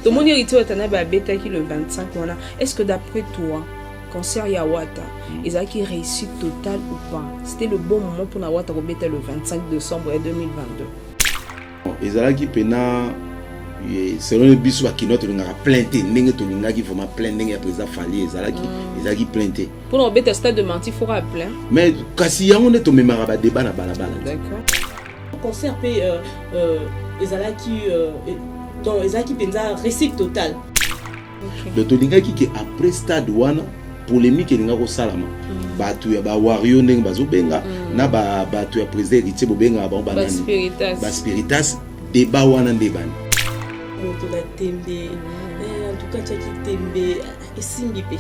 Tout le monde hérité Watanabe Beta qui le 25. Voilà. Est-ce que d'après toi, concert Yawata, ils ont qui réussite totale ou pas? C'était le bon moment pour Nawata Robeta le 25 décembre 2022. Ils ont qui pena selon le biso qui note le ngara plainté n'engue to linga qui vraiment plein n'engue après ça fallait ils ont qui plainté. Pour Robeta stade de menti faut rappeler. Mais kasi yango ne to memara ba débat na bala. D'accord. Concert pe ezalaki donc ezalaki penza réussite totale. Le tolinga qui après stade wana polémique elinga ko salama batu ya ba wario ndenge bazobenga na batu ya président héritier bobenga ba banani ba spiritas débat wana ndebani moto na tembe en tout cas tchaki tembe esimbi pe.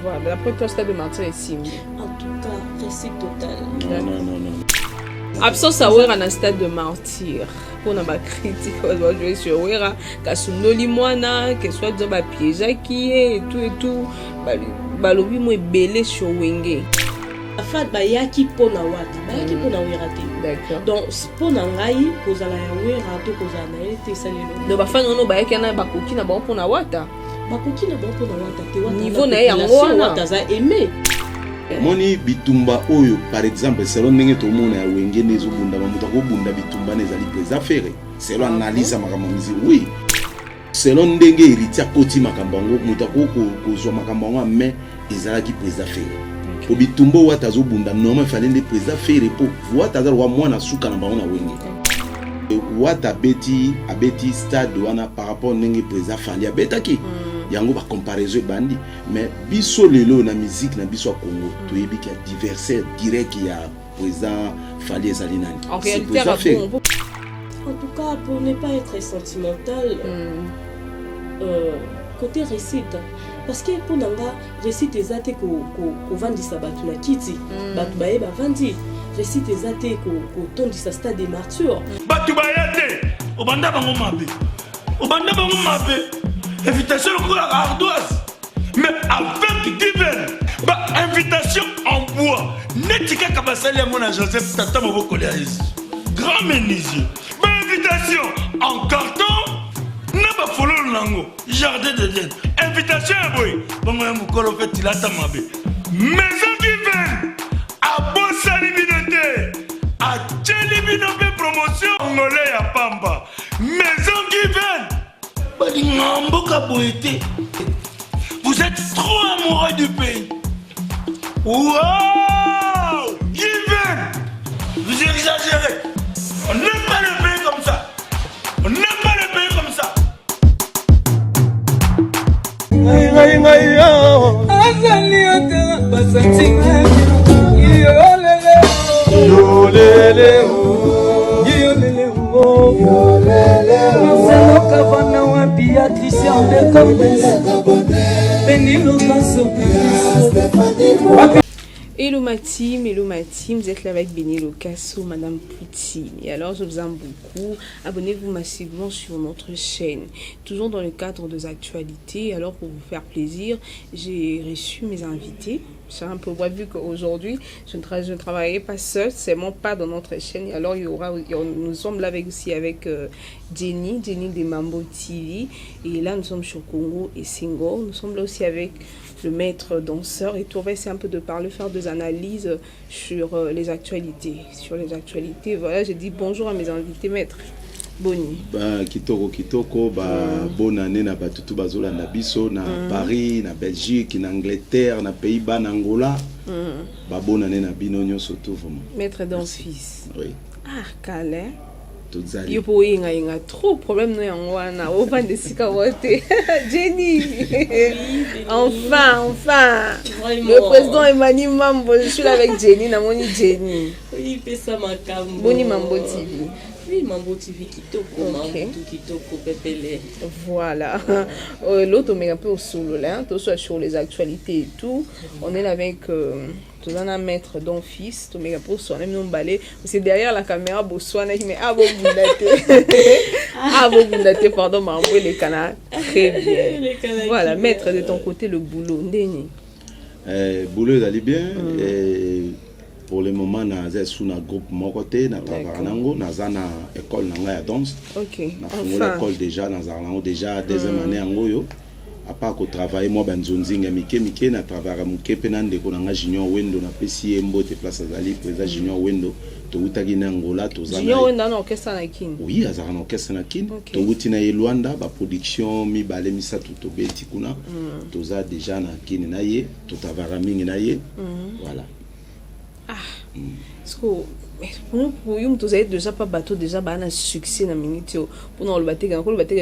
Voilà, après toi stade de mentir esimbi. En tout cas réussite totale. Non. Absence à Wera na stade de martyr. Pour na ba critique, on va jouer sur Wera, Kasunoli Mwana, que soit dans ba piège qui et tout. Balobi mo belé sur Wenge. Afad ba yaki pona wata, ba yaki pona Wera te. D'accord. Donc pona ngai kozala ya Wera to kozala na ete salelo. Donc ba fan no ba yaki na ba koki na ba pona wata. Ba koki na ba pona wata te wata. Niveau na yango wata za aimé. Moni bitumba oyo par exemple selon ndenge to mona ya wenge nezo bunda ba muta ko bunda bitumba nezali preza faire selon analyse makambo mizi oui selon ndenge héritier koti makambo ngo muta ko zo makambo ngo mais ezalaki preza faire ko bitumba wata zo bunda normal fallait les preza faire pour wata za wa mwana suka na bango na wenge wata abeti stade wana par rapport ndenge preza fallait abetaki yango ba comparaison bandi mais biso lelo na musique na biso Congo to yebi ki diversaire direct ya président Fally ezali nani. En réalité en tout cas pour ne pas être sentimental côté récite parce que pour nanga récite ezate ko vandisa batu na kiti batu baye ba vandi récite ezate ko tondisa stade des martyrs batu bayate obanda bango mabe invitation pour la ardoise, mais avec divers. Invitation en bois. Netika Kabasali à mon Joseph Tata Moboko grand menuisier. Invitation en carton. N'a pas follow lango. Jardin de Dieu. Invitation à boy. Bon, Mokolo fait il a tamabé. Maison divine. À Bossali Binote. À Tchelibinope promotion. Angolais à Pamba. Maison divine. Vous êtes trop amoureux du pays. Wow! Given! Vous exagérez. On n'aime pas le pays comme ça. On n'aime pas le pays comme ça. Hello ma team, vous êtes là avec Benny Locasso, Madame Poutine. Et alors je vous aime beaucoup, abonnez-vous massivement sur notre chaîne, toujours dans le cadre des actualités. Alors pour vous faire plaisir, j'ai reçu mes invités. C'est un peu vrai vu qu'aujourd'hui je ne travaillerai pas seul, c'est mon pas dans notre chaîne. Et alors nous sommes là aussi avec Jenny de Mambo TV. Et là nous sommes sur Congo et Singo. Nous sommes là aussi avec le maître danseur et tout. On va essayer un peu de parler, faire des analyses sur les actualités. Voilà, j'ai dit bonjour à mes invités, maître. Boni. Kitoko, bonne année na batutu bazolanda biso na Paris, na Belgique, na Angleterre, na Pays-Bas, na Angola. Bonne année na binonyo surtout vraiment. Maître dans fils. Oui. Ah, calé. Il faut y trop problème na open de sika wote. Jenny. Enfin. Vraiment. Le président Emmanuel Mambo, je suis là avec Jenny, na moni Jenny. Oui, fait ça ma cam. Boni Mambo TV. Oui, Mambo TV kitoko, Mambo kitoko pepele. Voilà. L'autre on met un peu au solo là, tout soit sur les actualités et tout. On est là avec tout un maître don fils, tout met un peu sur même non balai. C'est derrière la caméra Botswana qui met ah bon bundate pardon Mambo les canards. Très bien. Voilà, maître de ton côté le boulot ndeni. Boulot d'aller bien pour le moment naza sous na groupe moko te na travailler nango naza na école nanga ya danse. OK. Na fungula école déjà na zango déjà deuxième année yango yo. À part que travailler moi banzonzinga mike na travailler muke pe na ndeko nanga junior wendo na pesi embo te place azali président junior wendo to utaki na Angola to zana junior wendo na orchestre na kin. Oui azara na orchestre na kin to uti na Luanda ba production mi bale misatu to beti kuna to za déjà na kin na ye to travailler mingi na ye voilà. Parce que pour nous tous déjà pas bateau déjà ba na succès na minute pour nous le bateau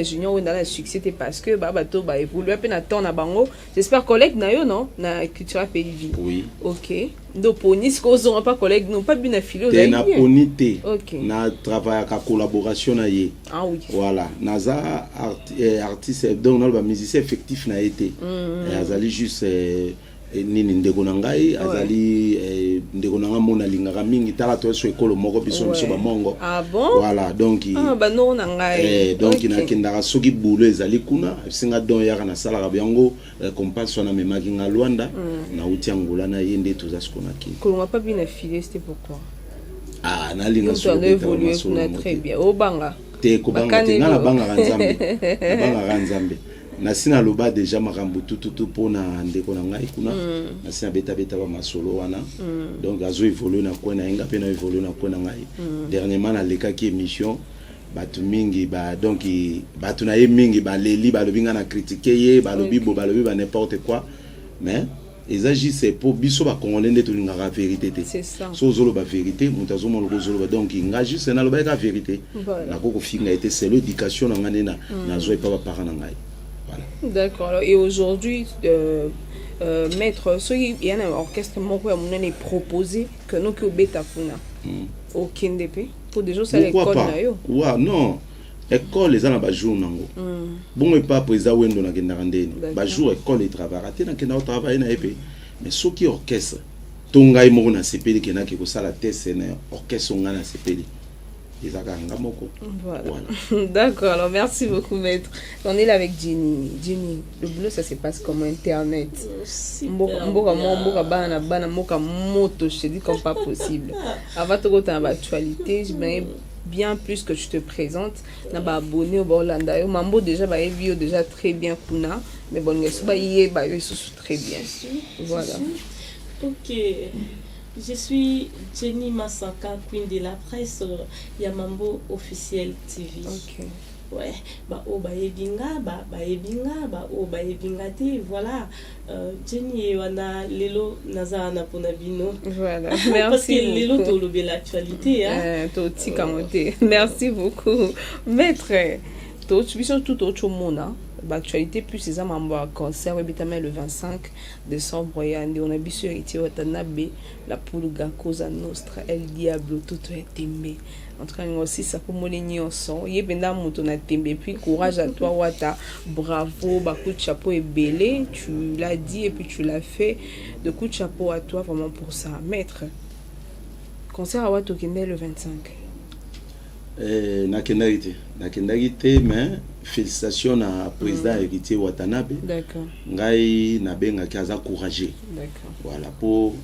junior wenda na succès parce que ba bateau ba évoluer pe na temps na bango j'espère collègue na yo non na culture pays vie. Oui. OK. Donc pour ni ce qu'on pas collègue non pas bien affilié na ponité. OK. Na travail à collaboration na ye. Ah oui. Voilà, naza artiste donc na ba musicien effectif na été. Azali juste nini ndeko na ngai azali ndeko na mona lingaka mingi tala to so ekolo moko biso biso ba mongo. Ah bon? Voilà, donc ba no na ngai. Donc na kindaka soki bulo ezali kuna singa don yaka na sala kabyango compassion na memaki nga Luanda na uti Angola na yende to zasko na ki. Ko nga pas bien affilié c'était pourquoi? Ah na linga so évoluer très bien. Au banga. Te ko banga te na banga ranzambe. Banga ranzambe. Na sina loba déjà makambo tout pona ndeko na ngai kuna na sina beta ba masolo wana donc azo évoluer na ko na enga pe na évoluer na ko na ngai dernièrement na leka ki émission batu mingi ba donc batu na ye mingi ba leli ba lobinga na critiquer ye ba lobi bo ba lobi ba n'importe quoi mais ils agissent pour biso ba congolais ndeto linga la vérité c'est ça so zolo ba vérité mutazo mo lo zolo ba donc inga juste na loba ka vérité na ko finga été c'est l'éducation na ngane na zo pa ba parents na ngai. D'accord. Et aujourd'hui, maître, il y a un orchestre qui est proposé que nous qui bêta funa au KNDP pour des gens c'est l'école na yo. Ouais, non. École les gens ba jour nango. Bon et pas président wendo na kenda ndeni. Ba jour école et travail. Ate na kenda travail na épée. Mais ce qui orchestre tonga imo na sepeli kena ki ko sala test na orchestre ngana sepeli. Voilà. D'accord, alors merci beaucoup maître. On est là avec Jenny. Jenny, le boulot ça se passe comme internet. Mboka bana moka moto, je te dis comme pas possible. Avant de rentrer dans l'actualité, j'aimerais bien plus que je te présente. Na ba abonné au Bolanda. Yo mambo déjà ba vidéo déjà très bien kuna, mais bon ngeso ba yé ba yo très bien. Voilà. OK. Je suis Jenny Masaka, queen de la presse, Yamambo officiel TV. OK. Ouais, ba o ba ebinga, ba ebinga, ba o ba ebinga te, voilà. Jenny wana lelo naza na ponabino. Voilà. Merci. Parce que lelo to lobe l'actualité hein. To tikamote. Merci beaucoup. Maître, to tu biso tout autre monde hein. L'actualité plus c'est ça mambo concert webitama le 25 décembre yande on a biso héritier watanabe la pulga cosa nostra el diablo tout est aimé en tout cas aussi ça pour moleni ensemble yebenda moto na tembe puis courage à toi wata bravo ba coup de chapeau et belé tu l'as dit et puis tu l'as fait de coup de chapeau à toi vraiment pour ça maître concert à Watokende le 25 na kendaki te mais félicitations na président héritier Watanabe. D'accord. Ngai na benga kaza courageux. D'accord. Voilà pour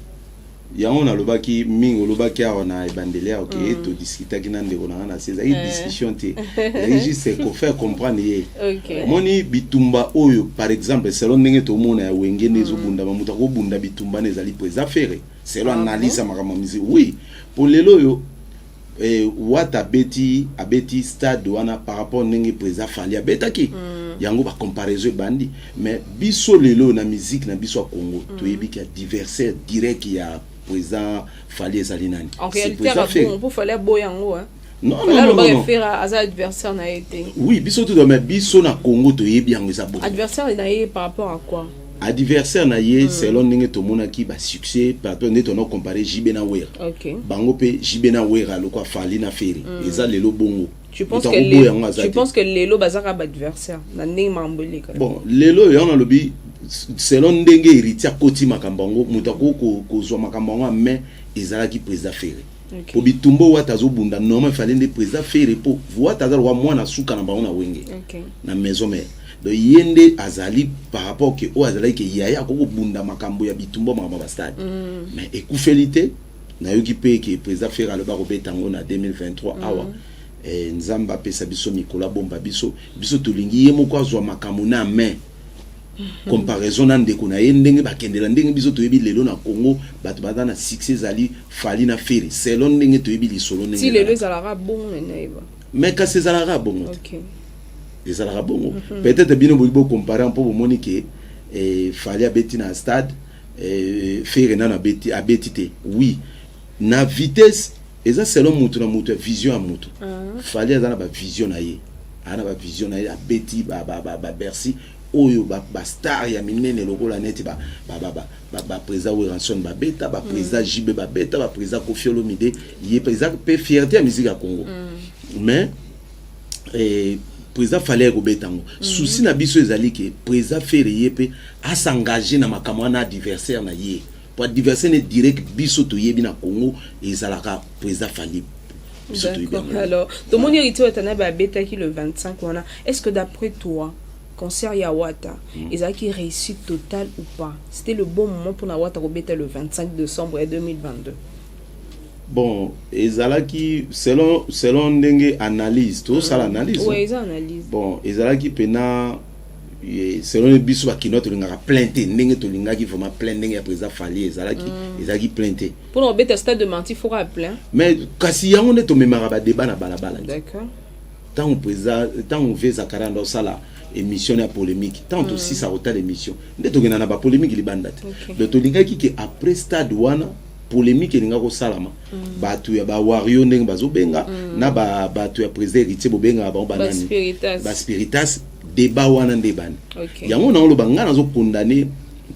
yango na lobaki mingo lobaki na ebandele OK to discuter ki na ndeko na ces discussion te. Juste ko faire comprendre ye. OK. Moni bitumba oyo par exemple selon ndenge to mona ya wenge nezo bunda mamuta ko bunda bitumba nezali président faire. Selon analyse makama mizi. Oui. Pour lelo yo wata abeti stade wana par rapport ndenge président fali abetaki yango ba comparaison bandi mais biso lelo na musique na biso Congo to yebi ki adversaire direct ya président fali ezali nani en réalité on peut fallait boyango hein non faire à adversaire na été oui biso tout mais biso na Congo to yebi yango za bo adversaire na yé par rapport à quoi adversaire na ye selon ndenge to monaki ba succès par rapport ndenge to no comparer JB na Wera OK bango pe JB na Wera lokwa fali na feri eza lelo bongo tu penses que lelo bazaka ba adversaire na ndenge mambole ka bon lelo yana lobi selon ndenge héritier koti makambango mutako ko zo makambango mais ezalaki président feri po bitumbo wata zo bunda normal fali ndé président feri po wata za wa mwana suka na bango na wenge na maison mère de yende azali par rapport que o azali que yaya ko bunda makambo ya bitumbo makamba ba stade mais ekufélité na yoki pe ke président faire le barobe tango na 2023 awa nzamba pesa biso mikola bomba biso tolingi ye moko azwa makambo na main comparaison na ndeko na ye ndenge bakendela ndenge biso toyebi lelo na Congo bato bata na succès ali fali na feri selon ndenge toyebi lisolo ndenge si lelo ezalaka bon neba mais ka ezalaka bon OK ezalaka bon peut-être bino bo comparer pour moni ke fali abeti na stade feri na abeti te oui na vitesse eza selon mutu na mutu vision ya mutu fali azana ba vision na ye ana ba vision na ye abeti ba Bercy oyo ba star ya minene lokola neti ba président Weranson ba beta ba président JB ba beta ba président Kofi Olomide ye président pe fierté ya musique ya Congo mais président fallait ko betango souci na biso ezali ke président fere ye pe a s'engager na makamwa na adversaire na ye pour adversaire ne direct biso to yebi na Congo ezalaka président fallait. D'accord. Alors, tout le monde hérité à ba beta qui le 25 voilà. Est-ce que d'après toi concert Yawata, ils ont qui réussite totale ou pas? C'était le bon moment pour Nawata Robeta le 25 décembre 2022. Bon, ezalaki selon ndenge analyse, tout ça l'analyse. Oui, ils analyse. Bon, ezalaki pena selon le biso bakino to lingaka plainte ndenge to lingaki vraiment plainte ndenge ya président Fali ezalaki plainte. Pour Robeta stade de Manti faut rappeler. Mais kasi yango ne to memara ba débat na balabala. D'accord. Tant président tant on fait Zakara dans ça là émission ya polémique tant aussi ça rota l'émission nde to gena na ba polémique libanda le to lingaki que après stade wana polémique elinga ko salama batu ya ba wario ndenge bazobenga na batu ya président héritier bobenga ba banani ba spiritas débat wana ndebani yango na loba ngana zo condamner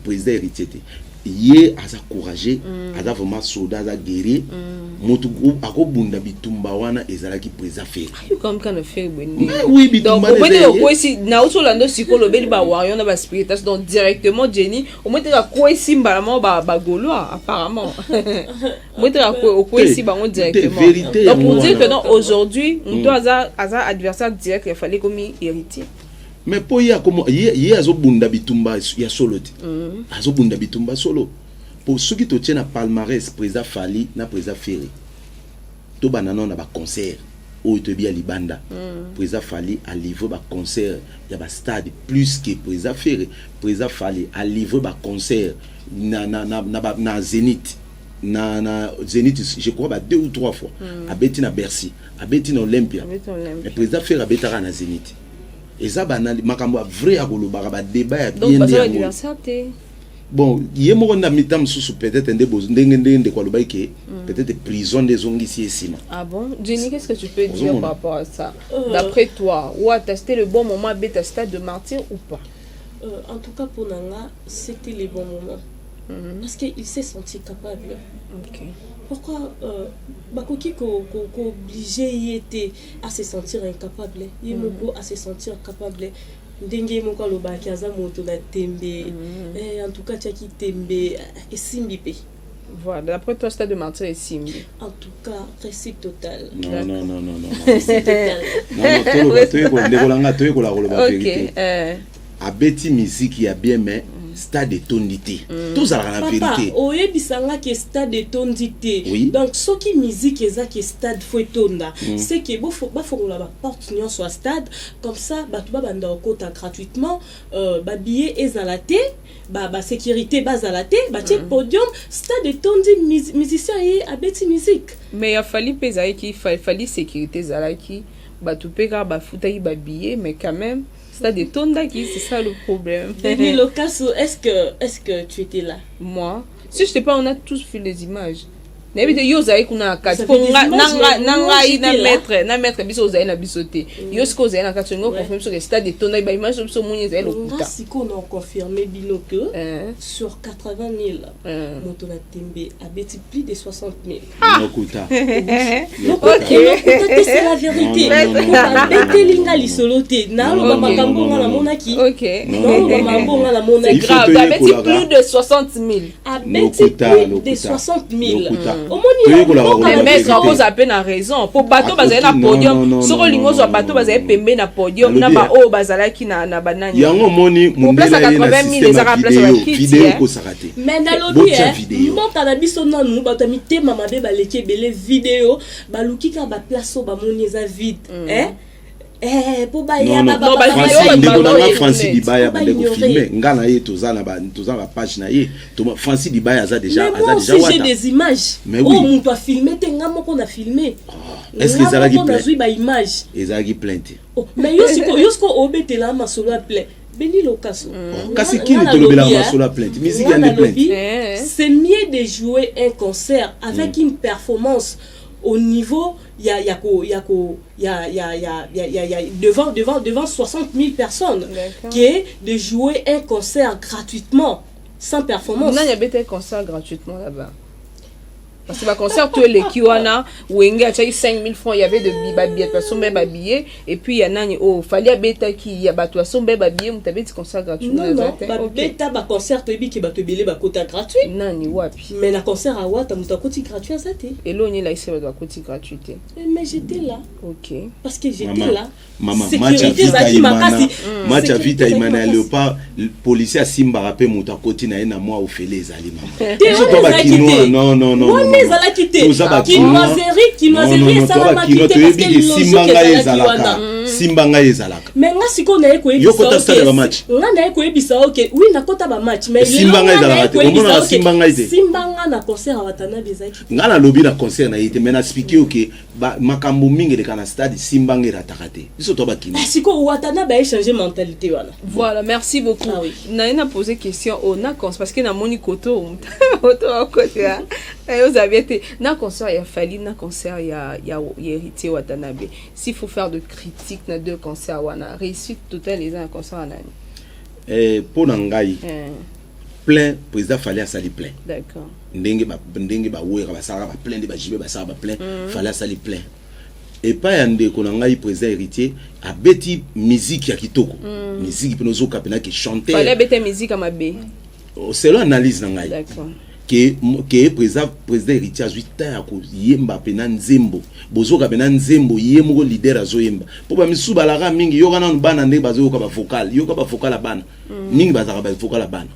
président héritier te ye aza courageux aza vraiment soldat aza guerrier motu akobunda bitumba wana ezalaki président fait comme quand on fait bonne oui bitumba donc au moins ko si na osolando sikolo beli ba wario na ba spiritas donc directement Jenny au moins ka ko si mbalamo ba gaulois apparemment moi ko si bango directement donc pour dire que non aujourd'hui on doit aza adversaire direct il fallait comme héritier. Mais pour ya comme ye azobunda bitumba ya solo ti azobunda bitumba solo pour ceux qui te tiennent à palmarès président Fali na président Ferry to banana na ba concert o to bia libanda président Fali a livré ba concert ya ba stade plus que président Fali a livré ba concert na Zénith na Zénith je crois ba 2 ou 3 fois a beti na Bercy a beti na Olympia mais président Ferry a beta na Zénith. Et ça, makambo vrai à koloba ba débat ya bien bien. Bon, yemo na mitam sous peut-être ndenge kwa loba ke peut-être prison des ongi si esima. Ah bon, Jenny, qu'est-ce que tu peux dire par rapport à ça? D'après toi, ou c'était le bon moment bêta stade de martyr ou pas? En tout cas pour Nanga, c'était le bon moment. Parce qu'il s'est senti capable. OK. Pourquoi Bakoki ko obligé était à se sentir incapable, Yemoko à se sentir capable. Ndenge moko lo ba kiaza moto na tembe en tout cas tchaki tembe et simbipe. Voilà, d'après toi stade de martyr et simbi. En tout cas, réussite totale. Non. Réussite totale. OK. Abeti musique ya bien mais stade de tondité. Tout ça la vérité. Oye bisanga que stade de tondité. Oui. Donc ce qui musique eza que stade faut tonda. C'est que ba faut la porte nion soit stade comme ça ba tu ba banda okota gratuitement ba billet ezalate ba sécurité bazalate ba check podium stade de tondi musicien et abeti musique. Mais il fallait peser qui fallait sécurité zalaki ba tu peka ba futaki ba billet mais quand même stade de Tondaki, c'est ça le problème. Denis Locasso, est-ce que tu étais là? Moi, si je sais pas, on a tous vu les images. N'habite yo zaï kuna kat pour na maître biso zaï na bisoté yo sko zaï na kat ngo confirme sur le stade de Tondaki ba image sur moni zaï lokuta si qu'on a confirmé bino que sur 80 000 moto na tembe abeti plus de 60 000 lokuta OK c'est la vérité abeti linga lisoloté na lo makambo na monaki OK non lo makambo na monaki grave abeti plus de 60 000 abeti plus de 60 000 mais quand vous avez na raison pour bateau bazali na podium soko lingo zo bateau bazali pembe na podium na ba o bazala ki na banani yango moni mundela na système vidéo ko sakate mais na lobby monta na biso nanu bato mitema mabe baleki bele vidéo baluki ka ba place ba moni za vide pour ba ya ba Francis Dibaya ba de ko filmer ngana ye tozana ba page na ye to Francis Dibaya za déjà j'ai des images on doit filmer te ngamo ko na filmer est-ce que ça va qui ba image ezaki plainte mais yosko obetela masolo plainte Beni Lokaso. Kasi qui ne tolobela masolo plainte musique ya plainte c'est mieux de jouer un concert avec une performance au niveau devant 60 000 personnes qui est de jouer un concert gratuitement sans performance. Non, il y a un concert gratuitement là-bas. Parce que le concert, tu es les Kiwana, où il y a 5 000 francs, il y avait de billets, et puis il y en a, il fallait à qui y a des billets, tu avais des concerts gratuits. Non, bêta, concert, tu as dit que tu as côté gratuit. Non, ni wapi. Mais le concert à Ouatt, tu as côté gratuit à ça. Et là, on est là, ici, on a côté gratuité. Mais j'étais là. Ok. Parce que j'étais là. Maman, match à vite, il m'a dit, le policier a Simba rappelé mon côté, il a moi au fait les aliments. Non. Kinoiserie ça m'a quitté parce que Simbanga ezalaka mais nga siko na eko ebisa ok oui na kota ba match mais Simbanga ezalaka omona Simbanga ite Simbanga na concert watana bezaki nga na lobby na concert na ite mais na expliquer ok ba makambo mingi de kana stade Simbanga erataka te biso to ba kini siko watana ba changer mentalité wana voilà merci beaucoup na posé question on a parce que na moni koto côté vous avez été na concert il y a fallu na concert il y a héritier Watanabe s'il faut faire de critiques na deux concerts wana réussite totale les un concert anani pour nangai plein président fallait sali plein d'accord ndenge ba wera ba sara ba plein de ba jibe ba sara ba plein fallait sali plein et pas yande ko nangai président héritier a beti musique ya kitoko musique penozo kapena qui chanter fallait beti musique à mabe c'est l'analyse nangai d'accord que président héritier azwi ta ko yemba pena nzembo bozoka pena nzembo yemo leader azoyemba po ba misuba la mingi yoka na bana ndenge bazoyoka ba vocal yoka ba vocal bana mingi bazaka ba vocal bana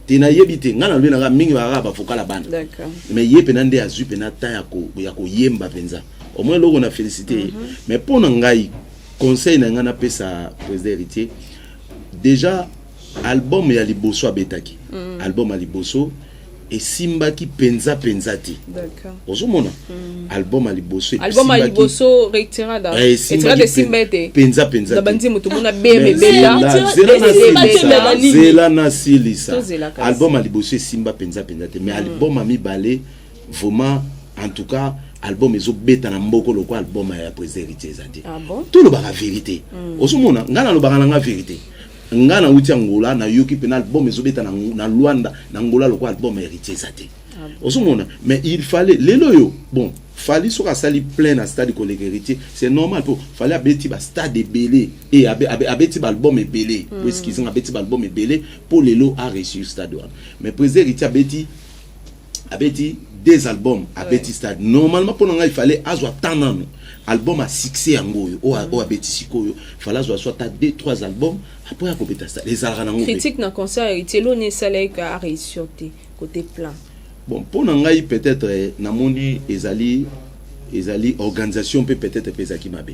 tina yebite ngana lwe na mingi ba vocal bana d'accord mais ye pena nde azwi pena ta ya ko yemba penza au moins loko na féliciter mais pour ngai conseil na ngana pesa président héritier déjà album ya liboso abetaki album ya liboso et Simba qui penza ti. D'accord. Ozomona album à liboso. Album à liboso retirada. Et Simba de Simba te. Penza. Da bandi mutu mona beme bela. Zela na silisa. Album à liboso Simba penza te. Mais album à mi balé vraiment en tout cas album ezo beta na mboko loko album ya président héritier zati. Ah bon? Tout le ba vérité. Ozomona ngana lo ba na vérité. Ngana uti Angola na yoki penal album ezobeta na Luanda na Angola loko album héritier zate osomona mais il fallait leloyo bon fallait soka sali plein na stade collègue héritier c'est normal pour fallait abeti ba stade belé et abeti ba album belé parce qu'ils ont abeti ba album belé pour lelo a réussir stade mais président héritier abeti des albums abeti stade normalement pour nga il fallait azwa tanano album à succès angoyo o abeti sikoyo fallait soit 2-3 albums après à compéter ça les alranango critique na concert héritier lo ne salé ka réussir côté plan bon pour ngai peut-être namoni ezali organisation peut-être pesaki mabe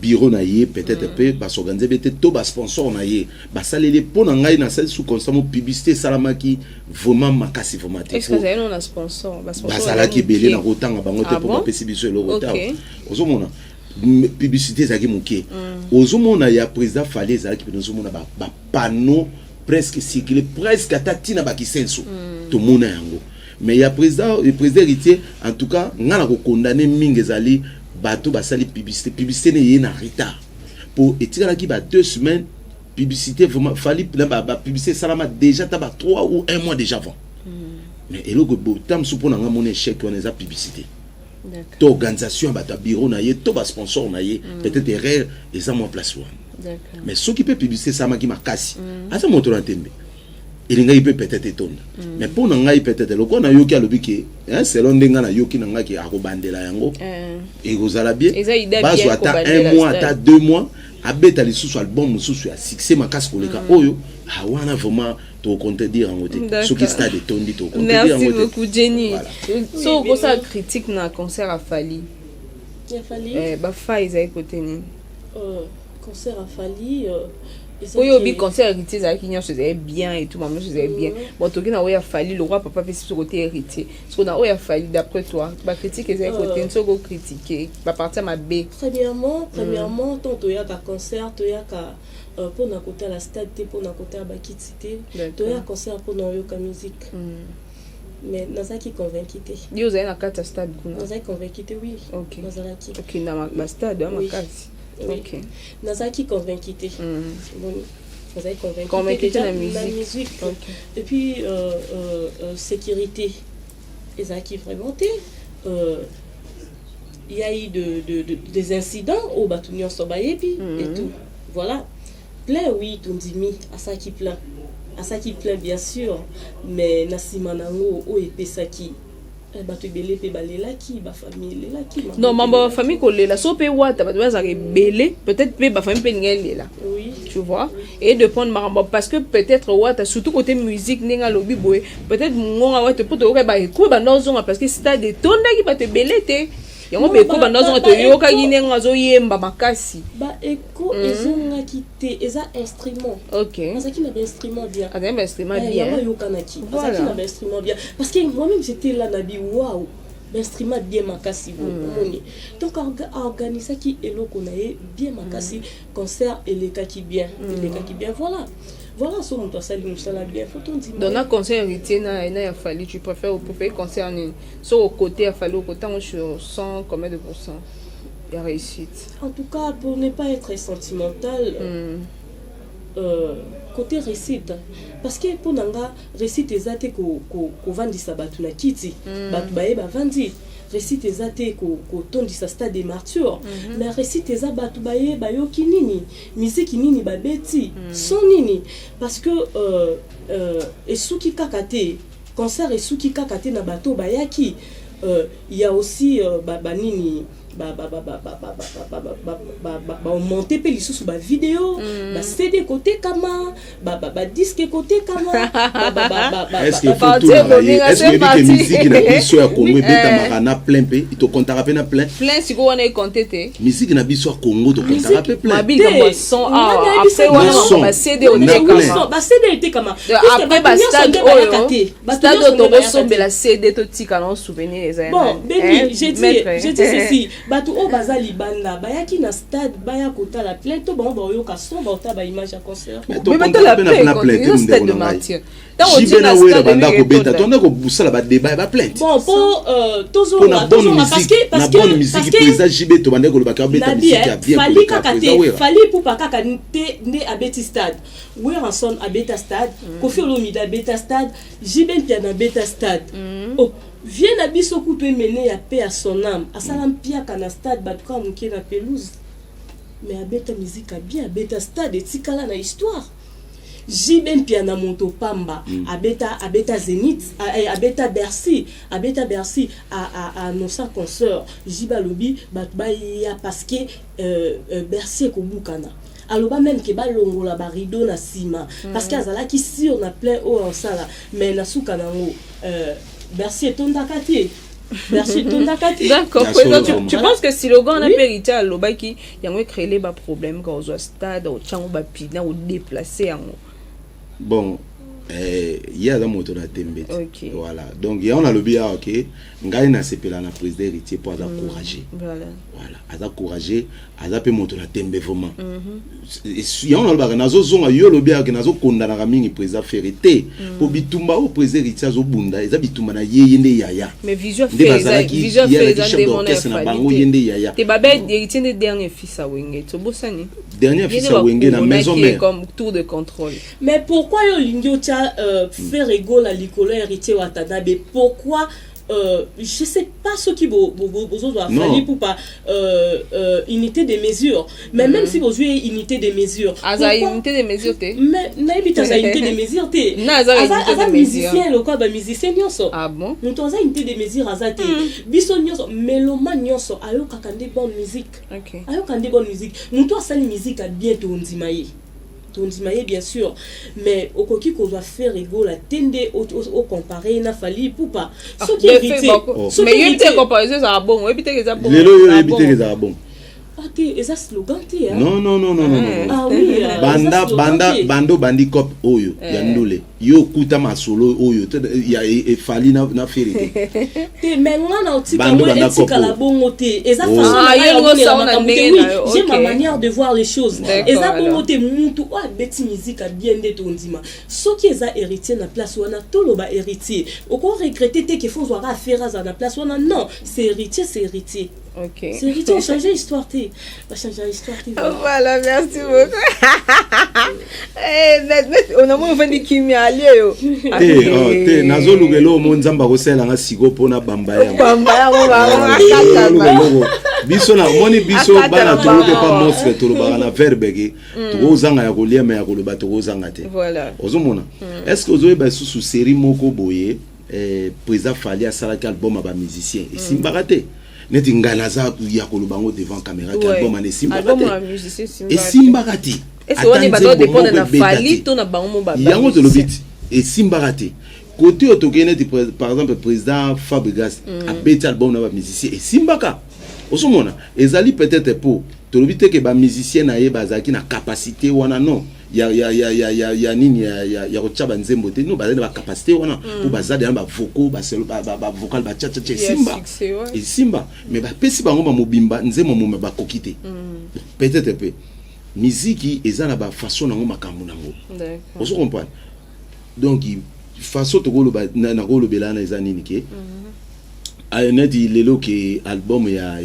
bureau na ye peut-être peut ba s'organiser peut-être to ba sponsor na ye ba salele pour ngai na sel sous constamment publicité salamaki vraiment makasi vraiment est-ce que vous avez un sponsor ba salaki belé na rotanga bango te pour ba pesi biso le retard ozomona publicité zaki moké ozomona ya président fallait zaki ozomona ba panneau presque circulé presque atatina ba kisenso to mona yango mais il y a le président héritier en tout cas ngana ko condamner mingezali bato basali publicité ne yé na retard pour etikala ki ba 2 semaines publicité vraiment fallait ba publicité salama déjà ta ba 3 ou 1 mois déjà avant mais eloko bo tam sou pona nga mon échec on les a publicité to organisation ba ta bureau na yé to ba sponsor na yé peut-être erreur et ça moi place d'accord mais ceux qui peut publicité ça ma ki makasi asa moto na tembe elingai pe peut-être etonda mais pour na ngai peut-être loko na yoki alobi ke selon ndenga na yoki na ngai ke akobandela yango ekozala bien bazo ata 1 mois ata 2 mois abeta lisusu album mususu ya succès makasi koleka oyo wana vraiment to compter dire en côté ce qui stade tondi to compter dire en côté. Merci beaucoup Jenny. So ko sa critique na concert à Fali. Ya Fali. Ba fa ils côté ni. Concert à Fali oui, au concert héritier, ça qui faisait bien et tout, maman faisait bien. Bon, toi qui n'a pas fallu, le roi papa fait ce côté héritier. Ce qu'on a pas fallu d'après toi, bah critiquer ça côté, une seconde critiquer, bah partir ma B. Premièrement, tant tu as ta concert, tu as ka pour na côté la stade, pour na côté la bakitité, tu as concert pour na yoka musique. Mais dans ça qui convaincu té. Yo vous avez na carte stade kuna. Dans ça convaincu té oui. OK. Dans ça qui. OK, na ma stade, ma carte. Ok. Nazaki convaincu. Nazaki convaincu de la musique. Okay. Et puis sécurité. Ezaki vraiment il y a eu des incidents au Batunion Sobaye puis et tout. Voilà. Plein oui, ton dimi à ça qui plein. À ça qui plein bien sûr, mais nasimanango o epesaki. Bato belé pe balela ki ba famille lela ki non maman famille kolela so pe wata bato bazaka belé peut-être pe ba famille pe ngela oui tu vois et de prendre maramba parce que peut-être wata surtout côté musique ninga lobi boy peut-être ngonga wata poto ka ba ko ba nozonga parce que c'est des tonda ki bato belé te yango be ko ba nozonga to yoka yinenga zo yemba makasi ba eko ezonga kité eza instrument OK parce qu'il a un instrument bien un instrument bien yoka naki parce qu'il a un instrument bien parce que moi-même j'étais là nabi waouh l'instrument bien makasi donc organiser qui eloko na bien makasi concert eleka ki bien voilà ce qu'on doit saluer ça la bien faut on dire dans un concert héritier na ya Fali tu préfères concert sur au côté a fallu au côté sur 100 combien de pourcents de réussite en tout cas pour ne pas être sentimental côté réussite parce que pour nanga réussite ezate ko vandisa batu na kiti batu baye ba vandi réussite ezate ko tondisa stade des martyrs mais réussite eza batu baye bayoki nini musique nini babeti son nini parce que esuki kakate concert esuki kakate na bato bayaki il y a aussi nini monter pe lisusu ba vidéo ba CD côté kama ba disque côté kama est-ce que faut tout est-ce que musique na biso ya Congo beta na plein pe to comptera pe na plein siko wana compter te musique na biso ya Congo to comptera pe plein mabika boisson après wana ba CD au kama ba CD était kama après ba stade to sombe la CD to tika na souvenir les bon baby j'ai dit ceci bato o bazali banda bayaki na stade baya kota la plainte to ba yoka son ba ota ba image ya concert mais to la plainte stade de martyr jibena wera banda ko beta tonda ko busala ba débat ba plainte bon pour toujours parce que bonne musique président jibe to banda ko le baka beta musique ya bien fali kakate fali pour pas kakate ne abeti stade wera son abeta stade Kofi Olomide abeta stade jibe piana beta stade viens à biso kutu mené ya paix à son âme à salam pia kana stade batuka muke na pelouse mais à beta musique a bien à beta stade et tikala na histoire Jibem piana monto pamba à beta Zénith à beta Bercy à nos cinq consoeurs Jiba lobi batba ya parce que Bercy ko bukana aloba même que ba longola ba rideau na sima parce que azala ki si on a plein haut en sala mais na suka nango Bercy tondakati d'accord tu penses que si le gars a hérité à l'obaki il y a créé les problèmes quand on stade au chango ba pina ou déplacer en bon il y a la moto na tembe voilà donc il y a on a le bien OK ngai na sepela na président héritier pour encourager voilà à encourager à pe moto na tembe vraiment il y a on a le ba nazo zonga yo le bien que nazo kondana ka mingi président ferité pour bitumba au président héritier zo bunda eza bitumba na yeyende yaya mais vision fait de na bango yende yaya te babé héritier de dernier fils à Wenge to bosani dernier fils à Wenge na maison mère comme tour de contrôle mais pourquoi yo lingio faire égale à l'école héritier Watanabe pourquoi je sais pas ce qui doit falloir pour pas unité des mesures, mais même si vous avez unité des mesures, unité des mesures mais n'habite à unité des mesures musicien le quoi musicien nyonso ah bon nous avons unité des mesures azate biso nyonso mélomane nyonso ayo kakande bonne musique ayo kakande bonne musique nous toi sali musique a bien tondimaye bien sûr, mais au coquille qu'on doit faire égaux la tende au comparer n'a fallu pour pas ce qui est hérité mais il y a des comparaisons ça bon et puis que ça bon et ça slogan hein non ah oui bando bandi cop oyo ya ndole yo kuta masolo oyo ya e fali na ferité te mais ngana otika mo etika la bongo te et ça façon j'ai ma manière de voir les choses et ça bongo te muntu o beti musique a bien de tondima so qui est héritier na place wana toloba héritier au quoi regretter te que faut voir affaire à na place wana non c'est héritier ok c'est héritier on changer histoire te va changer histoire te voilà merci beaucoup on a moins fait du kimia te nazolugelo mo nzamba ko sela nga siko pona bamba ya biso na moni biso bana toloke pa monstre toloba na verbe ke to zanga ya kolia me ya koloba to zanga te voilà ozomona est-ce que ozoye ba sous série moko boye président fali asala album ba musicien et simbarate neti ngalaza ya kolobango devant caméra album ane simbarate et simbarate est-ce on est pas dépendre na fali to na bango ba yango to lobiti et simbarate côté autogène par exemple président Fabregas a bêté album na ba musicien et simbaka osomona ezali peut-être pour to lobite que ba musicien na ye bazaki na capacité wana non ya nini ya rochaba nzembo te no bazali ba capacité wana pour bazali ba vocaux ba vocal ba cha simba et simba mais ba pesi bango ba mobimba nzembo mo ba kokite peut-être peu musique ezana ba façon nango makambo nango on se comprend donc façon to golo ba na golo belana ezanini ke neti lelo ke album ya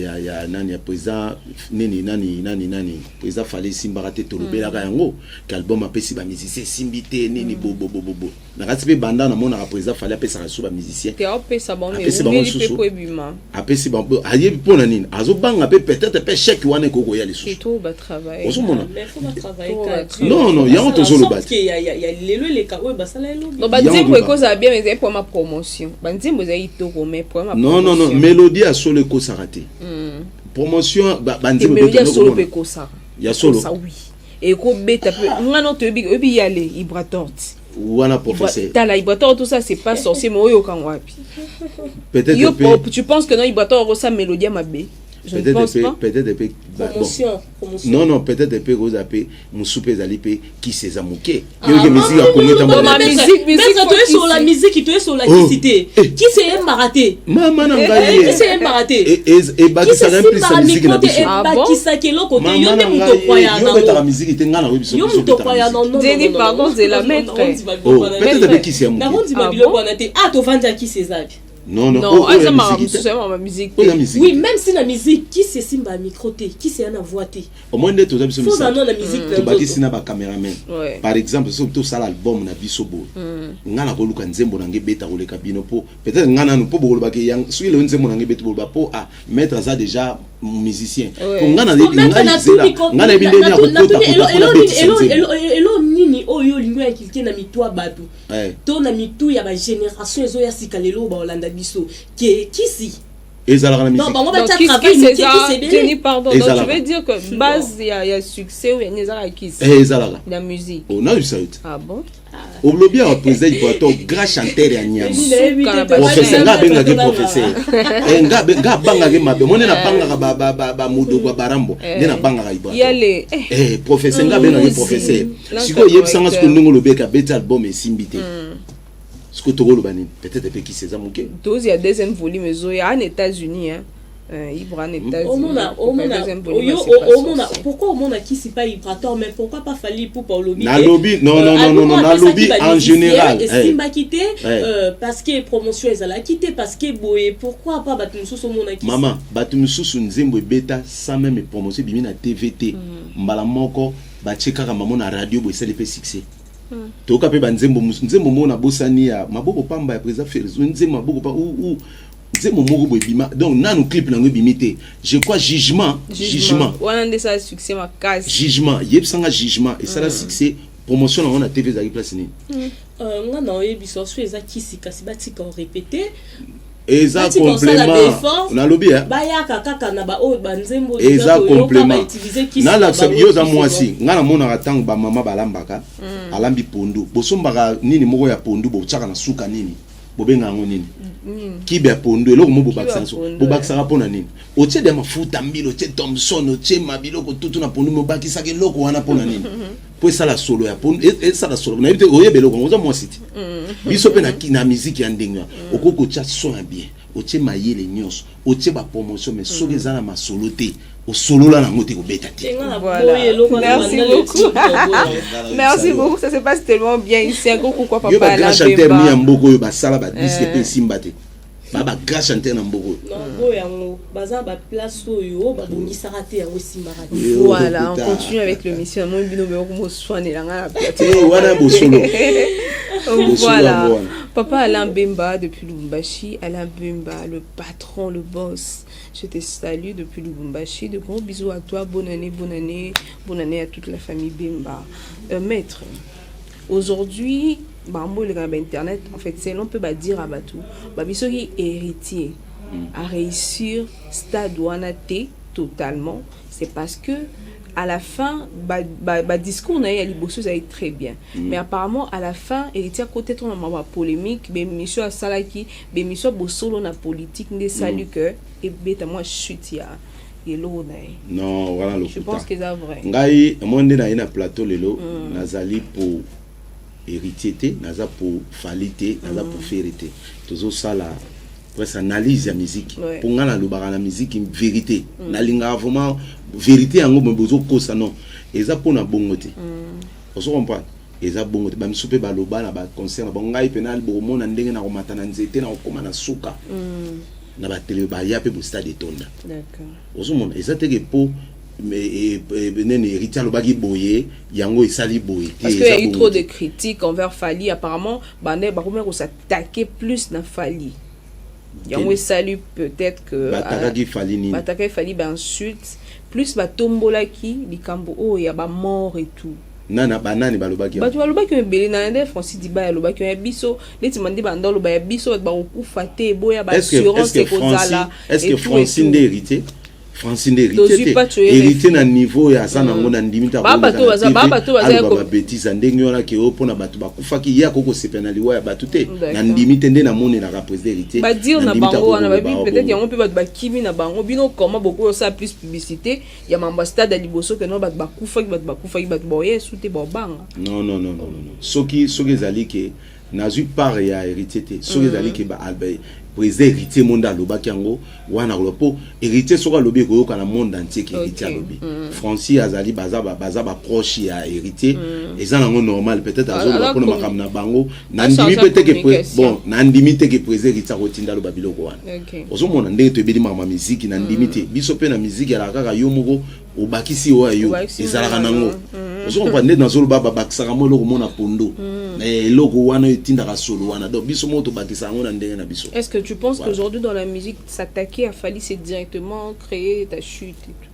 nani ya président nani président fallait simbarate tolobela ka yango ke album apesi ba musicien simbité nini bo na kati pe banda na mona président fallait apesa raso ba musicien te apesa ba mais pe ebima apesi ba aye pona nini azobanga pe peut-être pe chèque wana ko ya lisusu tout ba travailler mais faut pas travailler non yango to zolo ba il y a lelo le ka ba sala lelo non ba nzembo ekoza bien mais pour ma promotion ba nzembo za itoko mais pour ma non mélodie à solo ko sarate promotion ba nzembo mélodie à solo pe ko sa ya solo ça oui et ko beta pe ngano to bi yale ibratort wana professeur tala ibratort tout ça c'est pas sorcier mais oyo kan wapi peut-être tu penses que non ibratort ça mélodie mabe je ne pense pas peut-être promotion non peut-être peu vous appelez musupe zalipe qui s'est amuké que musique a connecté ma musique sur la musique qui est sur la cité qui s'est maraté maman ngai qui s'est maraté et ba qui ça plus sa musique na biso qui ça que l'autre côté yo ne muto kwaya na yo musique te ngana biso yo muto kwaya non Jenny pardon c'est la maître peut-être qui s'est amuké na rondi mabilo kwana te to vanja qui c'est ça non c'est ma musique oui même si la musique qui c'est simba microté qui c'est na voité au moins de tout ça faut dans la musique to baki sina ba cameraman par exemple so to sala album na biso bo ngana ko luka nzembo na nge beta ko le kabino po peut-être ngana no po bo lo baki yang so ile nzembo na nge beta bo ba po mettre ça déjà musicien ko ngana le ngana binde nya ko elo nini oyo lingo ya kilike na mitwa batu to na mitu ya ba génération ezo ya sikalelo ba olanda biso qui si ezala na musique non ba travailler Jenny pardon donc je veux dire que base il y a succès ou ezala qui ezala la musique on a eu ça ah bon au lobby a président pour grand chanteur ya nyama professeur nga benga ke professeur nga banga ke mabe mone na banga ba mudo kwa barambo ne na banga ka ibwa yale professeur nga benga ke professeur siko yebsanga siko ndongo lobeka beta album esimbité ce que tu roules peut-être qui c'est amuké il y a deuxième volume zoya en États-Unis pourquoi au monde qui c'est pas Ibrator mais pourquoi pas Fali pour lobby na lobby non na lobby en général Simba quitté parce que promotion ils allaient quitter parce que boye pourquoi pas batu mususu au monde qui maman batu mususu nzembo beta sans même promotion bimi na TVT mbala moko ba cheka kama mona radio bo sele pe succès toka pe banzembo mona bosani ya maboko pamba ya président Félix nzembo maboko pa ou c'est mon mot bima donc nanu clip nango bimité je crois jugement on a des ça succès ma case jugement yeb sanga jugement et ça la succès promotion on a TV za place ni nga na oyebi so so eza kisika si batika répéter eza complément na lobby bayaka kaka na ba o banzembo eza complément na la yoza mwasi nga na mona ratango ba mama balambaka alambi pondu bosombaka nini moko ya pondu bo tsaka na suka nini bobenga ngo nini kibe pondu eloko mo bobakisaka mpona nini otie de mafuta mbilo otie Thompson otie mabiloko tutu na pondu mobakisaka eloko wana mpona nini po esala solo ya pondu esala solo na yebite oyebeloko oza mwasi ti biso mpe na miziki ya ndenge okoko tia son ya bien otie mayele nyonso otie bapromotion mais soki eza na masolo te osolola nango te kobeta te. Merci beaucoup. Merci beaucoup, ça se passe tellement bien ici. Un gros coucou papa Alain Bemba. Yo ba chanteur ni amboko yo ba sala ba disque pe simba te. Ba grand chanteur na mboko. Non, yango baza ba place oyo ba bongisa raté yango simba raté. Voilà, on continue avec le mission. Moi bino be ko soigner la ngala plate. Wana bo solo. Voilà. Papa Alain Bemba depuis Lubumbashi, Alain Bemba, le patron, le boss. Je te salue depuis Lubumbashi. De gros bisous à toi. Bonne année à toute la famille Bemba. Maître, aujourd'hui, le internet, en fait, c'est l'on peut dire à Batou, Babisori héritier à réussir stade Wanate totalement. C'est parce que à la fin, discours on a eu à Liboso, ça a été très bien. Mais apparemment, à la fin, héritier à côté de la polémique, monsieur à Salaki, monsieur Bossolo na politique, ne salue que et bête moi chute ya. Non, voilà le je pense que c'est vrai. Ngai, moi on est na plateau lelo, nazali pour héritier té, naza pour falité, naza pour férité. Toujours ça là. Presque analyse la musique pour nga na lobaka la musique une vérité na linga vraiment vérité yango bozo kosa non eza pona bongo te oso comprendre eza bongo te ba misupe ba loba na ba concert na ngai penal bo mona ndenge na komata na nzete na kokoma na suka na ba télé ba ya pe bo stade tonda d'accord oso mona eza teke po mais nene héritier lobaki boye yango esali boye parce qu'il y a eu trop de critiques envers Fally apparemment bande ba comment s'attaquer plus na Fally. Yango salut peut-être que bataki Fally ni bataki Fally ba insulte plus ba tombolaki likambo oh ya ba mort et tout nana banani balobaki ba tu balobaki mbeli na ndé Francis Diba ya lobaki ya biso leti mandi ba ndolo ba ya biso ba okufa te boya ba assurance et kozala est-ce que Francine d'héritier Francine hérité na niveau ya sana ngo na ndimita ba bato ba bêtise ndenge wana ke opona bato bakufaki ya koko sepena liwa ya bato te na ndimite nde na moni na président hérité ba dire na bango wana ba peut-être yango pe bato bakimi na bango bino comment beaucoup ça plus publicité ya ambassadeur de Liboso que non bato bakufaki bato boye soute bo banga non soki ezali ke nazu part ya hérité te soki ezali ke ba Albert président héritier monde alobaki yango wana lopo héritier soka lobi ko yoka na monde entier ki héritier lobi Francis azali baza ba proche ya héritier eza nango normal peut-être azo ko na makamna bango na ndimi peut-être que bon na ndimi te que président héritier ko tinda lo babiloko wana ozo mona ndenge to ebeli mama musique na ndimi te biso pe na musique ya kaka yo moko obakisi oyo ezalaka nango ozo comprendre dans zolo baba bakisaka mo loko mona pondo mais loko wana etindaka solo wana donc biso mo to bakisa ngo na ndenge na biso. Est-ce que tu penses qu'aujourd'hui dans la musique s'attaquer à Fally c'est directement créer ta chute et tout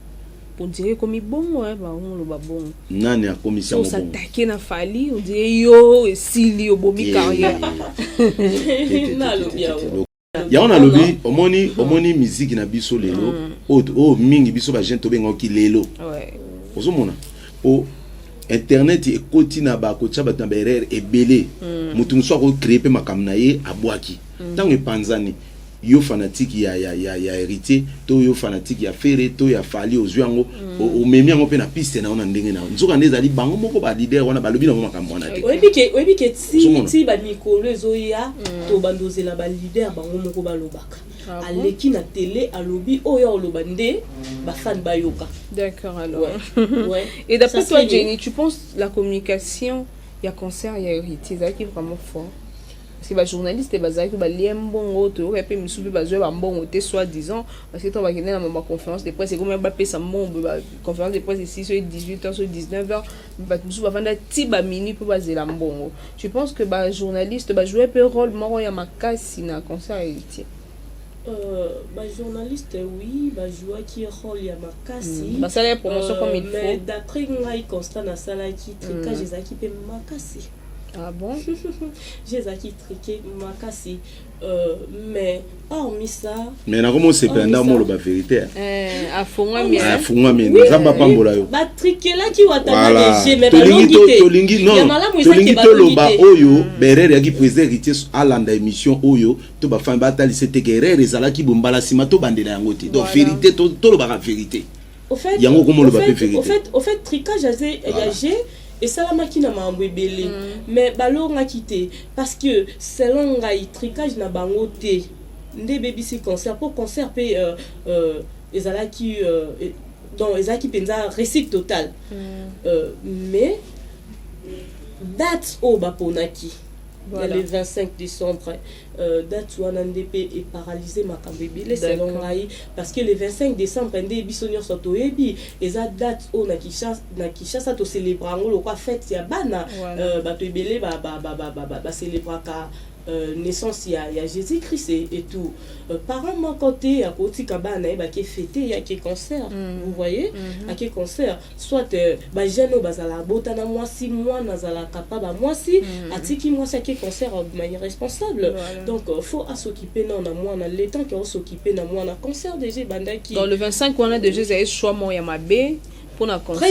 pour dire comme bon ouais bah on le bon nani a commission bon s'attaquer na Fally on dit yo sili obomi carrière na lo bien ya on a lobby omoni musique na biso lelo o mingi biso ba gente benga ki lelo ouais ozomona o internet ekoti na ba ko tshaba tamberer ebele mutu muso ko créer pe makamna ye abwaki tango epanzani yo fanatique ya héritier to yo fanatique ya Ferré to ya Fally ozwango o memi yango pe na piste na ona ndenge na nzoka ndezali bango moko ba leader wana balobi na makambo wana te oyebi ke ti ba mikolo ezoya to bandozela ba leader bango moko balobaka aleki na télé alobi oyo oloba nde ba fan bayoka. D'accord alors ouais. Et d'après toi Jenny, tu penses la communication il y a concert il y a héritier ça qui est vraiment fort parce que les journalistes et les gens qui ont été en train soi-disant parce que tu vas gagner dans ma conférence de presse c'est comme Mbappé ça mon conférence de presse ici sur 18h sur 19h tu vas vendre petit minutes pour baser la mbongo. Tu penses que les journalistes jouer un rôle moro ya makasi na concert héritier Journaliste, oui, joueur qui rôle ya makasi. Ça la promotion comme il faut. Mais d'après moi, constat na sala qui tricage les équipes makasi. Ah bon? J'ai triqué makasi. Mais hormis ça. Mais na comment c'est pendant moi la vérité. À fond mais. À fond mais nzamba pambola yo. Ba triquer là qui watana des mais tolingi non. Tolingi to loba oyo berere ya ki président héritier alanda émission oyo to ba famba tali c'était guerre ezala ki bombala sima to bandela yango te. Donc vérité to loba la vérité. Au fait, yango comment le ba vérité. Au fait tricage yagé et ça la machine m'a embébélé mais balo nga quitté parce que selon ngai tricage na bango te ndé baby si concert pour concert pe ezala ki dans ezaki penza récit total mais date au baponaki le 25 décembre date où NDP est paralysé makambébélé selon ngai parce que le 25 décembre ndé bisonyo soto yebi eza date où na Kinshasa to célébrer le quoi fête ya bana bato ebélé ba célébrer ka naissance il y a Jésus-Christ et tout parents mon côté à côté kabana et qui fêter il y a qui concert vous voyez à qui concert soit jeune bazala botana moi 6 mois nazala capable moi si atiki moi c'est qui concert de manière responsable donc faut s'occuper non na moi na le temps qu'on s'occuper na moi na concert déjà bandaki dans le 25 on a déjà eu choix moi ya mabe pour na concert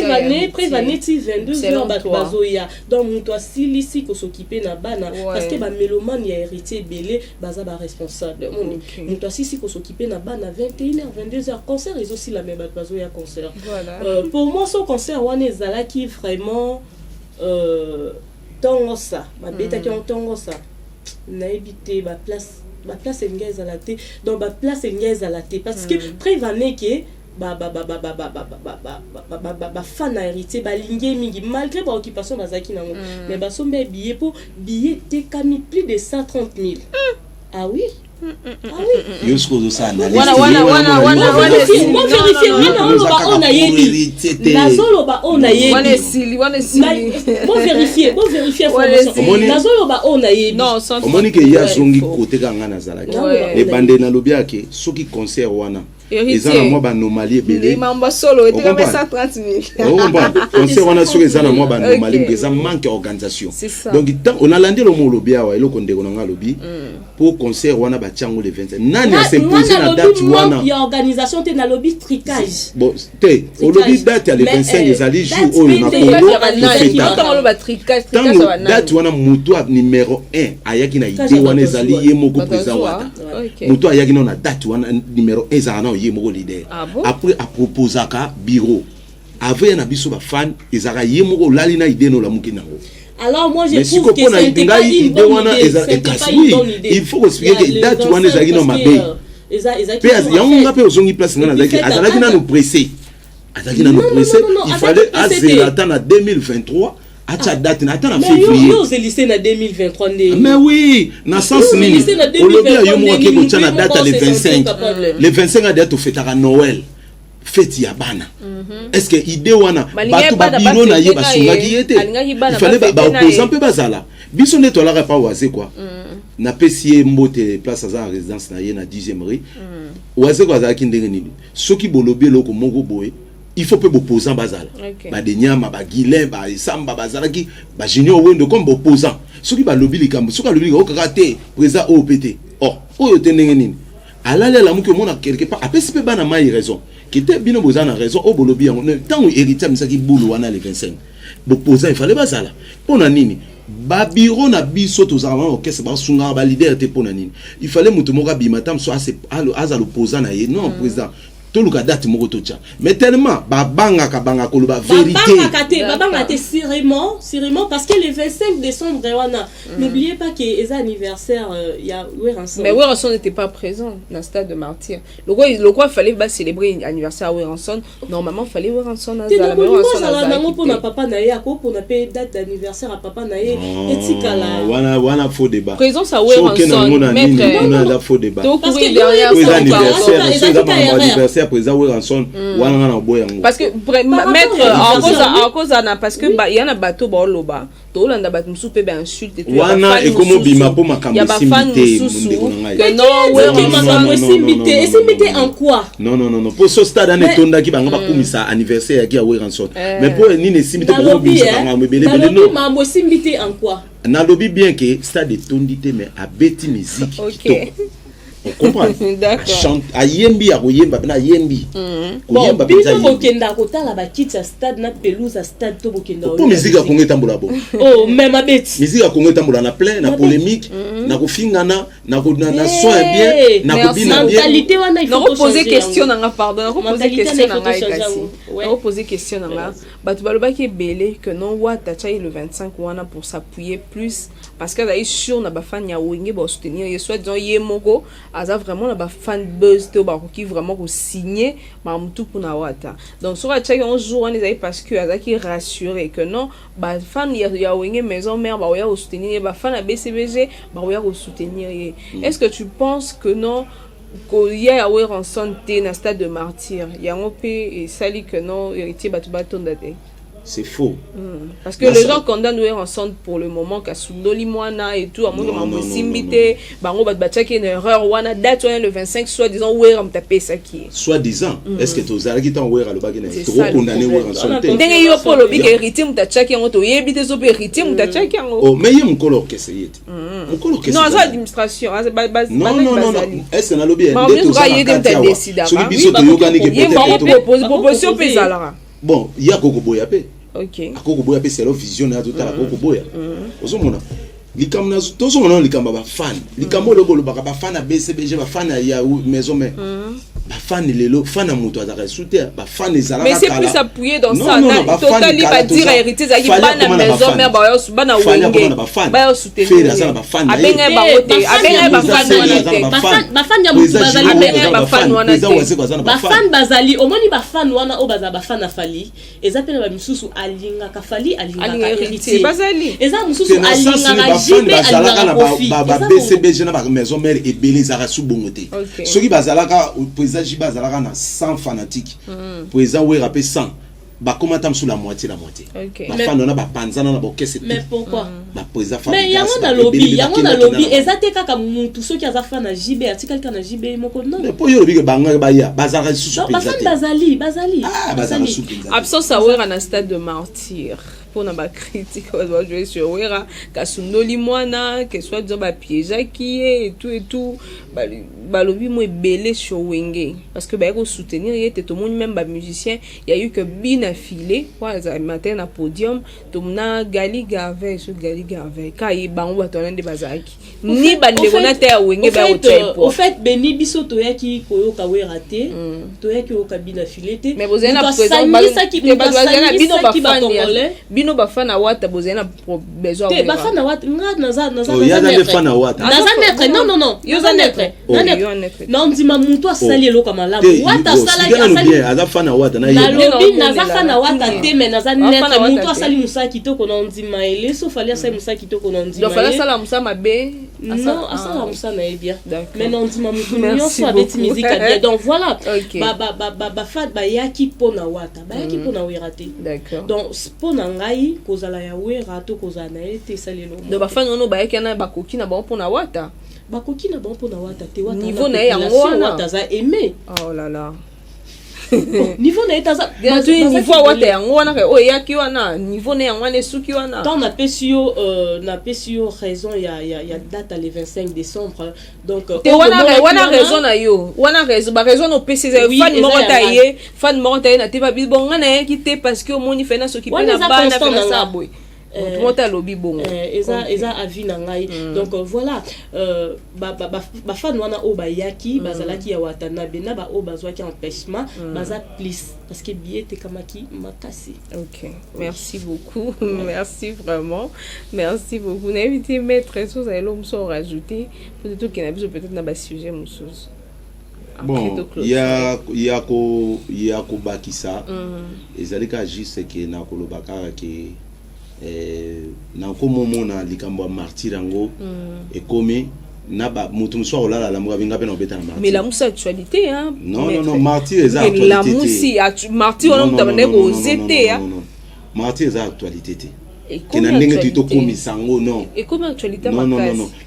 prévané ti 22h bazoya donc muto silisi ko s'occuper na bana parce que ba mélomane ya héritier belé baza ba responsable muto silisi ko s'occuper na bana 21h 22h concert ils aussi la même bazoya concert pour moi son concert wana ezala qui vraiment tongo ça ba beta ki tongo ça na éviter ba place engage à la té donc ba place engage à la té parce que prévané que fan héritier balingue mingi malgré ba occupation bazaki nango mais basombe billet pour billet te kami plus de 130 000 ah oui Yosko do ça analyse. Moi vérifier on a yebi. Nazoloba on a yebi. Bon vérifier Nazoloba on a yebi. Non, sans. Monique ya zongi côté kanga nazalaki. Les bandé na lobiaki soki concert wana. Ezana moi ba anomalie belé. Mamba solo et 130 000. Concert wana soki ezana moi ba anomalie que ça manque organisation. Donc on a landé le mot lobia wa eloko ndeko nga lobi pour concert wana ba tiango le 25. Nani a s'imposer la date wana. Il y a organisation te na lobby tricage. Bon, te au lobby date le 25 ezali jour oyo na Congo. Date wana muto numéro 1 ayaki na idée wana ezali ye moko président wata. Muto ayaki na date wana numéro 1 ezana ye moko leader. Après a proposaka bureau. Avec na biso ba fan ezaka ye moko lali na idée no la mukina. Alors moi je trouve que c'est pas une bonne idée. Il faut expliquer que date wana ezaki no mabe. Yango ngape ozongi place ngana zaki azalaki na nous presser. Azalaki na nous presser, il fallait attendre 2023. Acha date na attendre février. Mais vous lycée na 2023 mais oui, na sens nini. Au lobby yo mo ke ko tana date le 25. Le 25 a date fêtera Noël. Fête ya bana. Est-ce que idée wana batu ba biro na ye basungaki yete. Il fallait ba opposant pe bazala. Biso ne tola pas waze quoi. Na pesier mbote place za résidence na ye na 10e rue. Waze kwa za kindenge nini. Soki bolobi loko moko boye. Il faut peu opposant bazala. Ba de nyama ba guilin ba samba bazala ki ba junior wendo comme opposant. Soki ba lobby likambo, soki lobby ko karaté président OPT. Oh, oyo tendenge nini. Alala la muke mona quelque part apesi pe bana mai raison. Qui était bien opposant raison au bolobi en tant héritier misaki boulou wana le 25. Opposant il fallait bazala. Pona nini. Ba biro na biso to zama orchestre ba sunga ba leader te pona nini. Il fallait mutu moka bimatam so aza l'opposant na ye non président. Tout le cas date moko tocha mais tellement babanga kabanga koloba vérité babanga te sérieusement parce que le 25 décembre wana n'oubliez pas que les anniversaire il y a Weranson mais Weranson n'était pas présent dans le stade de Martyr le quoi fallait célébrer l'anniversaire à Weranson normalement fallait Weranson à la Weranson pour na papa na yako pour na payer date d'anniversaire à papa na ye etikala wana faux débat présence à Weranson maître faux débat parce que derrière anniversaire ya président Weranson wana na boya ngo parce que maître en cause na parce que il y a na bateau ba loba to landa bat musu pe ba insulte tout wana e komo bima po makambo simbité que non Weranson simbité en quoi non pour ce stade ane tonda ki banga ba kumisa anniversaire ya Weranson mais pour ni ne simbité pour bimisa banga mebele non mambo simbité en quoi na lobby bien que stade tondité mais a beti musique OK. On comprend. D'accord. Ayembi a koyemba na yembi. Bon, bino bokenda kotala ba kiti ya stade na pelouse ya stade to bokenda. Pour musique a kongo tambola bo. Oh, même abeti. Musique a kongo tambola na plein na polémique, na ko fingana, na ko na soin bien, na ko bina bien. Mentalité wana il faut poser question na pardon, poser question na kasi. Poser question na ba tu baloba ki belé que non wa tacha le 25 wana pour s'appuyer plus parce que là sûr na ba fan ya wenge ba soutenir et soit disant yemoko aza vraiment na ba fan buzz to ba qui vraiment ko signer ma mutu kuna wata donc sur chaque un jour on est parce que aza qui rassurer que non ba fan ya wenge maison mère ba ya soutenir ba fan à BCBG ba ya soutenir est-ce que tu penses que non qu'il y a Weranson te na stade de martyr il y a un peu et sali que non héritier batu batondate. C'est faux. Parce que les gens condamnent Weranson pour le moment kasundoli mwana et tout à mon moment simbité bango batcha qui une erreur wana date le 25 soit disant Weram tapé ça qui soit disant est-ce que tozala qui t'en Wera le bagina trop condamné Weranson te ndenge yo polo bi héritier mutacha qui ngoto yebi te so héritier mutacha qui ngo oh mais yem kolo kese yeti mukolo kese non ça administration non est-ce que na lobby ndé tozala so biso to yokani ke peut-être proposition pesalara bon il y a Koko Boya pe OK Koko Boya pe c'est leur vision na total Koko Boya ozomona likamna tozomona likamba ba fan likambo lokolo ba fan na BCBG ba fan ya maison mais ba fan lelo fan na moto azaka souter ba fan ezala mais c'est plus appuyé dans ça total ba dire héritier za ki bana maison mère ba yo bana wenge ba yo soutenir abenga ba wote abenga ba fan wana te ba fan ya mutu bazali abenga ba fan wana te ba fan bazali omoni ba fan wana o baza ba fan na Fali eza pena ba misusu alinga ka Fali alinga ka héritier bazali eza misusu alinga JB alinga kofi ba BCBG na ba maison mère et beleza su bongote soki bazalaka président Jiba zalaka na 100 fanatiques président Wera pe 100 ba comment tam sur la moitié ba fan na ba panzana na ba kese mais pourquoi ba président mais yango na lobby ezate kaka mutu soki aza fan na JB atika kana JB moko non mais pour yo lobby ke banga ba ya bazara su ba fan bazali bazara su absence à Wera na stade de martyr pour na ba critique on va jouer sur Wera kasundoli mwana que soit disant ba piège qui et tout ba lobby mo belé sur wenge parce que ba ko soutenir était tout le monde même ba musicien il y a eu que bin affilé quoi ça matin na podium tout na Gali Garvey kai bango batonande bazaki ni bande bona te wenge ba au fait beni biso to yaki koyoka Wera te to yaki o kabina affilé te mais vous avez na président bino ba fana wata bozena besoin te ba fana wata naza ya na fana wata naza netre non yo za netre non ndima muntu asali eloko malamu wata sala ki asali aza fana wata na lobby naza fana wata te mais naza netre muntu asali musa kitoko na ndima ele so fali asali musa kitoko na ndima do fali asala musa mabe non asala musa na bien mais non ndima muntu nyonso abeti musique bien donc voilà ba fat ba yaki pona wata ba yaki pona Wera te d'accord donc pona ngai kozala ya Wera to kozala na ete salelo do ba fana no ba yaki na bakoki na ba pona wata bakoki na ba pona wata te wata niveau na yango wata za aimé oh là là niveau na etaza niveau wata yango wana o yaki wana niveau na yango wana suki wana tant na pesio raison ya date le 25 décembre donc te wana raison na yo wana raison ba raison no pesi fan morta na te ba bisbonga na yaki te parce que au moni fena soki pena ba na fena sabwe tout le monde a lobby bon eza avis na ngai donc voilà ba fan wana o ba yaki bazalaki ya watanabe na ba o bazwaki empêchement baza plus parce que billet te kamaki makasi. OK, merci beaucoup. Merci vraiment, merci beaucoup. N'invitez maître chose à l'homme sans rajouter peut-être qu'il y a peut-être na ba sujet mususu. Bon, il y a ko bakisa ezalika juste que na ko lobaka ke na ko momo na likambo martyr yango et comme naba mutu muso olala la muga binga pena obeta na martyr mais la mousse actualité hein non martyr eza actualité la mousse martyr on mutabane ko zete hein martyr eza actualité te kena ndenge tu to komisango non et comment actualité non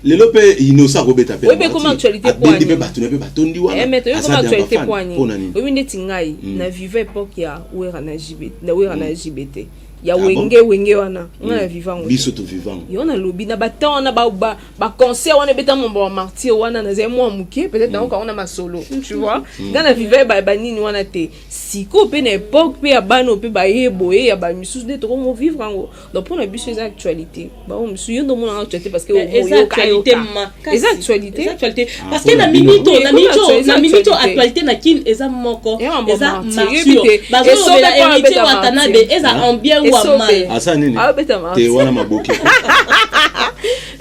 lelo pe inosa ko beta pe oui mais comment actualité pour ani batu na pe batondi wana mais comment actualité pour ani oui ndeti ngai na vivre époque ya wera na JBT ya wenge wana na vivant biso to vivant yo na lobi na baton na ba concert wana beta mombo wa martyr wana na zai moi muke peut-être donc on a ma solo tu vois dans la vivre ba nini wana te siko pe na époque pe ya bano pe ba yeboye ya ba misus de to mo vivre en donc pour la biso les actualités ba on misu yo ndo mona actualité parce que les actualités les actualités parce que na minito actualité na kin eza moko eza martyr bazo bela héritier watanabe eza ambien ou mal asa nini te wana maboki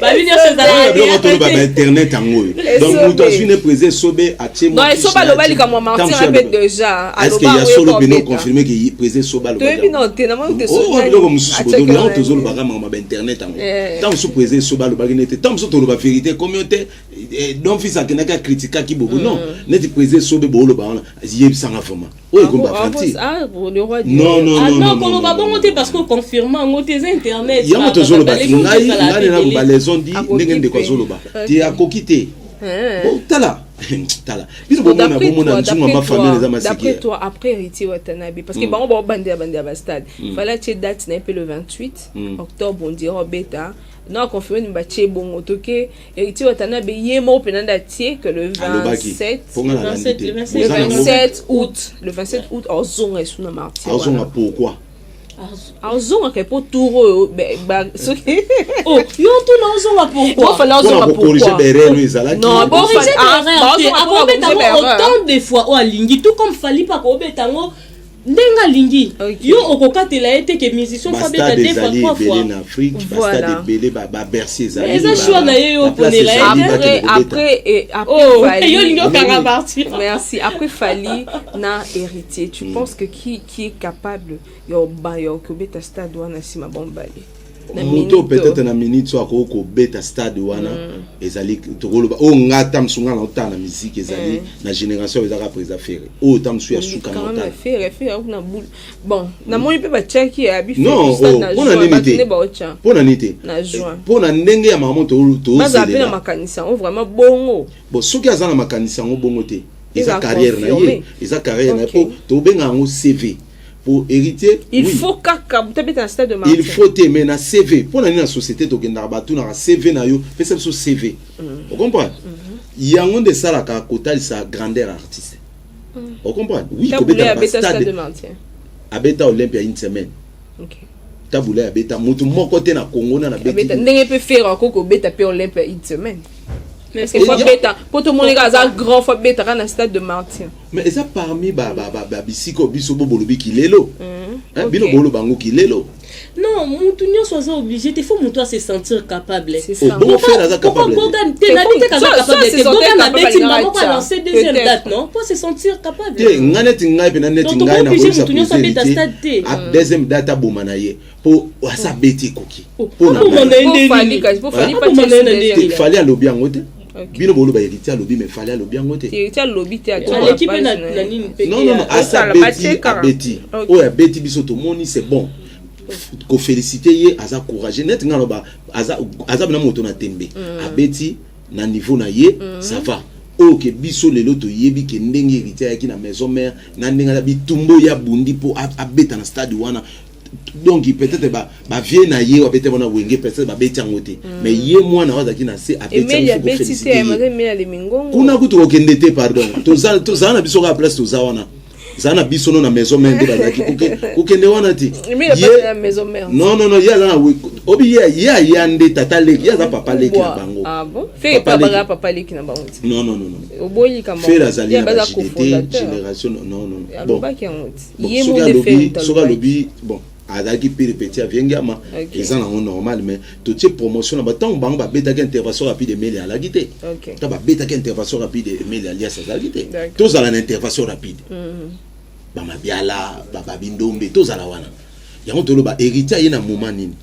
ba bini so ba internet ango donc mutu asune présent sobe atie non soba lobali comme martyr répète déjà est-ce que ya solo bino confirmer que présent soba lobali to bino te na mo te so biloko mususu bodo na to zolo ba ma ba internet ango tant so présent soba lobali nete tant so to lo ba vérité communauté donc fils akenaka critiquer ki boko non neti présent sobe bo lo ba wana yebisanga vraiment oyo komba fanti le roi non ko lo ba bongo te parce que confirmer ngo te internet ya mo to zolo ba ngai na ba les on dit ndenge ndeko zolo ba ti akoki te tala bino bomona nzunga ma famille les amasiki d'après toi après héritier watanabe parce que bango ba bande ba stade fallait que date na le 28 octobre on dira beta non confirmé ni batie bongo toke héritier watanabe yemo penanda tie que le 27 août ozonga suna martyr ozonga pourquoi ozonga ke po tour ba soki oh yo to na ozonga pourquoi fallait ozonga pourquoi non bon autant de fois o alingi tout comme fali pa ko betango ndenga lingi yo okokatela ete ke musicien fa beta deux fois trois fois en Afrique basta de belé ba bercer ça eza choix na yo ponela après Fali yo lingo kanga partir merci après Fali na héritier tu penses que qui est capable yo ba yo ko beta stade wana sima bombali moto peut-être na minute so ko beta stade wana ezali tokoloba o ngata msunga na otana musique ezali na génération ezaka présa faire o tamsu ya suka na otana faire na boule bon na moni pe ba check ya bi stade na pona nité na juin pona ndenge ya maman to zela na makanisa on vraiment bongo bon soki azana makanisa ngo bongo te eza carrière na ye eza carrière na po to benga ngo CV pour hériter il faut kaka peut-être un stade de martyr il faut aimer na CV pour la société to kenda ba tuna CV na yo pesa so CV vous comprenez yango de ça la kota sa grandeur artiste vous comprenez oui ko beta stade de martyr abeta Olympia une semaine OK tabula abeta mutu moko te na Congo na beta ndenge peut faire ko beta pe Olympia une semaine mais c'est pas bêta pour tout le monde les grand fois bêta dans le stade de martyr mais ça parmi bisiko biso bolobi kilelo bino bolo bango kilelo non mutu nyonso soit obligé il faut mutu se sentir capable c'est ça bon faire ça capable te na dit kaza capable te boga na beti maman va lancer deuxième date non pour se sentir capable te ngane ngai pe na neti ngai na mutu nyonso beta stade te a deuxième date abomana ye pour asa beti koki pour fallait alobi yango te bino bolo ba héritier alobi mais fallait alobi yango te héritier alobi te l'équipe na nini pe non asa beti o ya beti biso to moni c'est bon ko féliciter ye aza courageux net ngalo ba aza bina moto na tembe abeti na niveau na ye ça va OK biso lelo to yebi ke ndenge héritier yaki na maison mère na ndenge na bitumbo ya bundi po abeta na stade wana donc peut-être ba vie na ye peut-être bona wenge peut-être ba beti ngote mais ye mwana wazaki na se abeti ko féliciter kuna kutu okendete pardon to na biso ka place to za wana zana biso no na maison mère de bazaki kokende wana ti ye maison mère non ya na obi ya ande tata leki ya za papa leki na bango ah bon fait papa leki na bango non oboyi kama fait la zali na génération non bon ye mo de fait soka lobi bon adaki péripétie aviengama eza nango normal mais to tie promotion na batango bango babetaki intervention rapide emeli alaki te ta babetaki intervention rapide emeli alias azalaki te tozala na intervention rapide bamabiala babindombe tozala wana yango toloba héritier ye na moment nini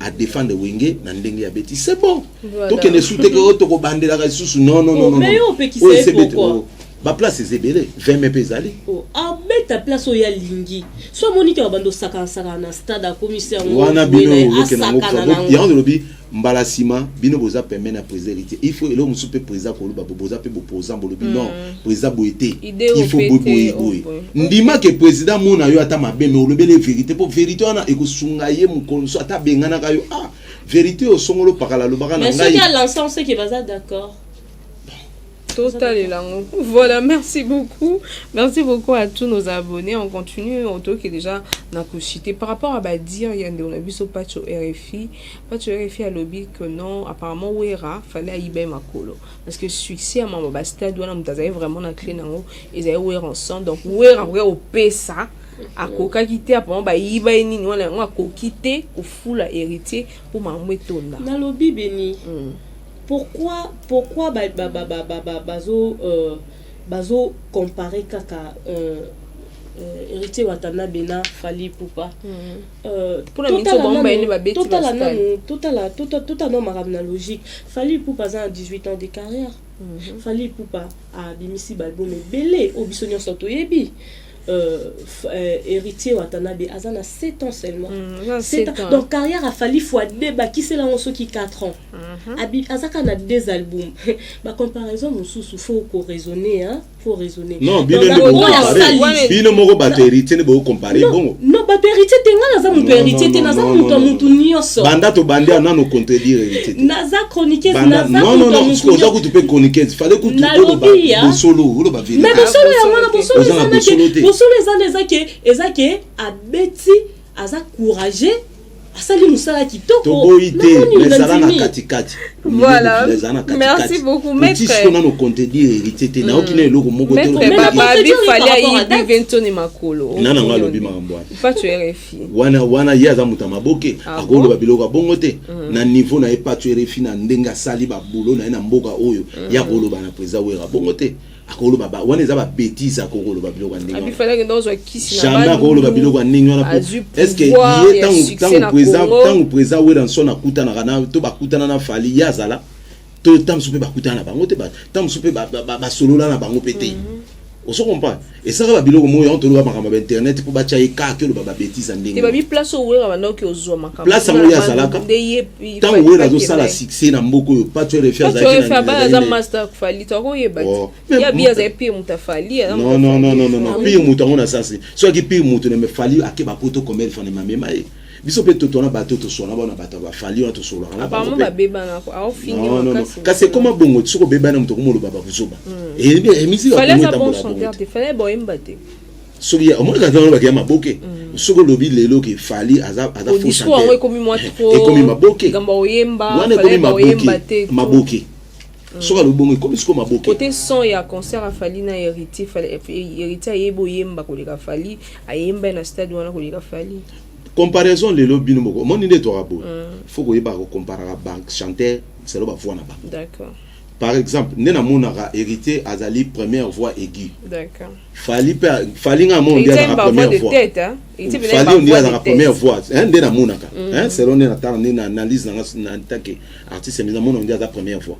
à défendre wenge na ndenge ya beti c'est bon Voilà. donc ne soute que to bandela ka susu non mais on peut qui sait pourquoi ba place c'est belé 20 mètres ezali ah mais ta place oya lingi soit monique ba bando saka na stade à commissaire wana bino loke na ngoko ya on lobi mbala sima bino boza permet na président il faut elo musupe président ko loba boza pe opposant bolobi non président boité il faut boy ndima ke président mona yo ata mabe mais olobele vérité pour vérité wana ekosunga ye mukonso ata bengana ka yo ah vérité o songolo pakala lobaka na ngai mais ceux qui a l'ensemble c'est qui va d'accord. Total et langue. Voilà, merci beaucoup. Merci beaucoup à tous nos abonnés. On continue, on toque déjà dans la par rapport à Badir, il y a on a vu ce patch au RFI. Patch au RFI a lobby que non, apparemment, Ouera, fallait à Ibe Makolo. Parce que succès à Mamba Stade, on a vraiment la clé dans ils avaient Ouera ensemble. Donc, Ouera, après, au PSA. A koka kité apparemment ba yiba nini wana on a kokité au fou la héritier pour mamwetonda. Na lobby béni. Pourquoi bazo comparer kaka héritier watana bena fali poupa pour la mission bomba ini ba beti totalement maramna logique fali poupa za 18 ans de carrière fali poupa a bimisi balbum belé obisonyo soto yebi héritier Watanabe Azana 7 ans seulement. 7 ans. Donc carrière a fallu fois débat qui c'est là on qui 4 ans. Azaka a 2 albums. Ma comparaison mon sous faut raisonner hein, faut raisonner. Non, bien ne moko bato héritier ne bo comparer bon. Non, bato héritier tenga naza mon héritier te naza mutu nyonso. Banda to bandia na no contredire héritier. Naza chroniquer naza. Non, ce que tu peux chroniquer, fallait que tu solo, lo ba vérité. Mais solo ya mwana solo solo ezake abeti aza courageux asali musala kitoko toboité les ala na katikati. Voilà, merci beaucoup maître. Tu sais qu'on contredire héritier te na okine eloko moko te. Mais babi fallait y Ventoni Makolo. Nana ngalobi makambo. Pas tu RFI. Wana yaza mutama boke akolo babiloko bongo te na niveau na epa tu RFI na ndenga sali ba boulot na mboka oyo ya koloba na président wera bongo te. Akolo baba wana eza ba bêtise akolo ba biloko ndenge abi fallait que dans un kiss na jamais akolo ba biloko ndenge wana est-ce que yé tant président wera son akuta na kana to bakutana na fali yazala to tam supe bakutana bango te ba tam supe ba solola na bango pété on se comprend et ça va biloko moyo on to ba makamba internet pour ba chaye ka ke lo ba bêtise ndenge et ba bi place au wera bana ke ozwa makamba place mo ya salaka tant wera zo sala succès na mboko pas tu refaire za ba za master fali to ko yeba ya bia za pi mutafali non pi mutu ngona sasa so ki pi mutu ne me fali akeba poto commerce fane mamema biso pe to tona bato to sona bana bato ba fali on to solo na apparemment ba beba na ko a fini makasi kasi comment bongo tsoko beba na mutoko molo baba kuzoba et bien musique fallait ça bon chanteur te fallait bon embate soki on ka tona ba kiyama boke soko lobi lelo ke fali aza fo chanteur on comme moi trop et comme maboke gamba oyemba fallait ba embate maboke soka lo bongo comme siko maboke côté son ya concert a fali na héritier fallait héritier yebo yemba ko leka fali ayemba na stade wana ko leka fali comparaison lelo bino moko moni ne to rabo faut que yeba ko comparer banque chanteur c'est le ba voix na ba d'accord par exemple nena monaka héritier azali première voix aiguë d'accord fali nga mon dia la première voix fali on dia la première voix nena monaka selon nena ta nena analyse na tanke artiste mais on dia la première voix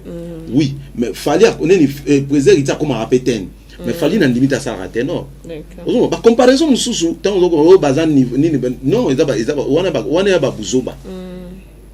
oui mais fali on est président héritier comme répéter mais fali na limite à ça raté non d'accord ba comparaison mususu tant on bazan ni non ezaba wana ba buzoba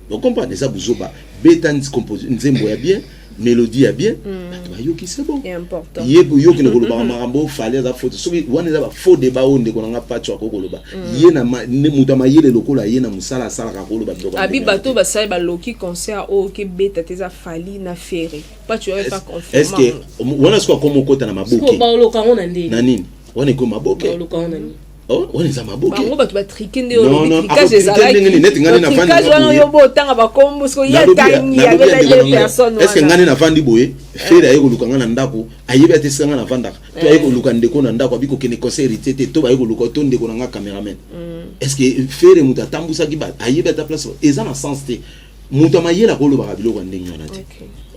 donc comprendre ça buzoba betan compose nzembo ya bien mélodie ya bien toi yo qui c'est bon c'est important yebo yo qui ne koloba marambo fali za faute soki wana za ba faux débat on de konanga patcho ko koloba yena ne mutama yele lokola yena musala sala ka koloba donc abi bato ba sai ba loki concert o ke beta teza fali na ferry pas tu vas pas confirmer est-ce que wana sko comme kota na maboke ko ba loka ona ndi na nini wana ko maboke ba loka ona ni oh on est à maboke bango bato ba triquer nde non tricage ezala net ngani na fandi tricage wana yo botanga ba kombo sko ya tangi ya bela les personnes est-ce que ngani na fandi boye fere ayi ko lukanga na ndako ayibe ate sanga na vandaka to ayi ko luka ndeko na ndako abiko kene conseil héritier to ayi ko luka to ndeko na nga cameraman est-ce que fere muta tambusa ki ba ayibe ata place eza na sens te muta mayela ko lo ba biloko ndenge wana te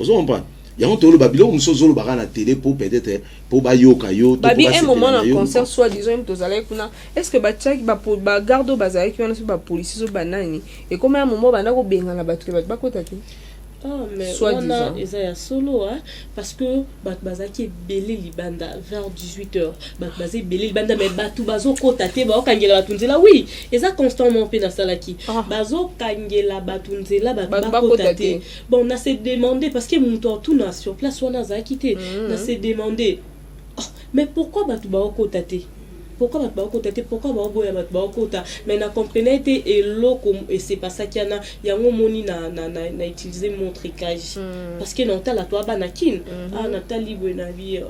ozo comprendre yango tolo babilo musozo lo bakana télé pour peut-être pour bayoka yo to babi un moment dans concert soit disons tozala kuna est-ce que bachaki ba gardo bazala ki wana so ba police so banani et comme un moment bana ko benga na batu bakota te. Ah, mais on a Isaiah solo, hein, parce que Bazaki belé libanda vers 18h. Bazé belé libanda, mais Batou Bazo Kotate, Bao Kangela Batunzela, oui, et ça constamment fait dans Salaki. Bazo Kangela Batunzela, Bakotate. Bon, on a s'est demandé, parce que mon tour tout sur place, on a quitté. On a s'est demandé, mais pourquoi Batou Bao Kotate? Pourquoi mais na comprenait et l'eau et c'est pas ça qu'il y a un moni na utilisé mon tricage parce que non t'as la toi banakin Nathalie Buenavi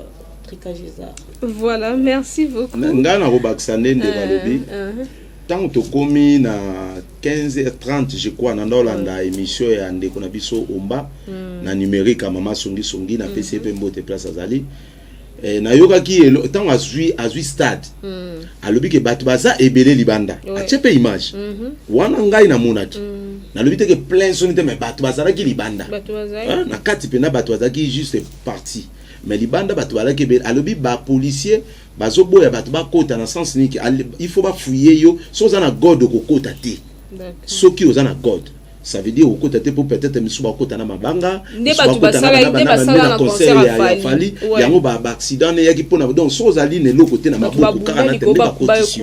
tricage ça. Voilà, merci beaucoup. Ngana robaxane de balobi tant to komi na 15h30 je crois na Ndolanda émission ya ndeko na biso omba na numérique mama songi na PCP mbote place azali. Na yoka ki tant azui stade alobi ke batu baza ebele libanda achepe image wana ngai na monaki na lobi te ke plein sonite mais batu baza ki libanda na kati pe na batu baza ki juste parti mais libanda batu bala ke alobi ba policier bazo boya batu ba kota na sens ni il faut ba fouiller yo so za na god ko kota te soki oza na god ça veut dire au côté pour peut-être me souba côté na mabanga ne batu basala na concert ya fali yango ba accident ne yaki pona donc so zali ne lokoti na mabuku kaka na tembe ba kotisi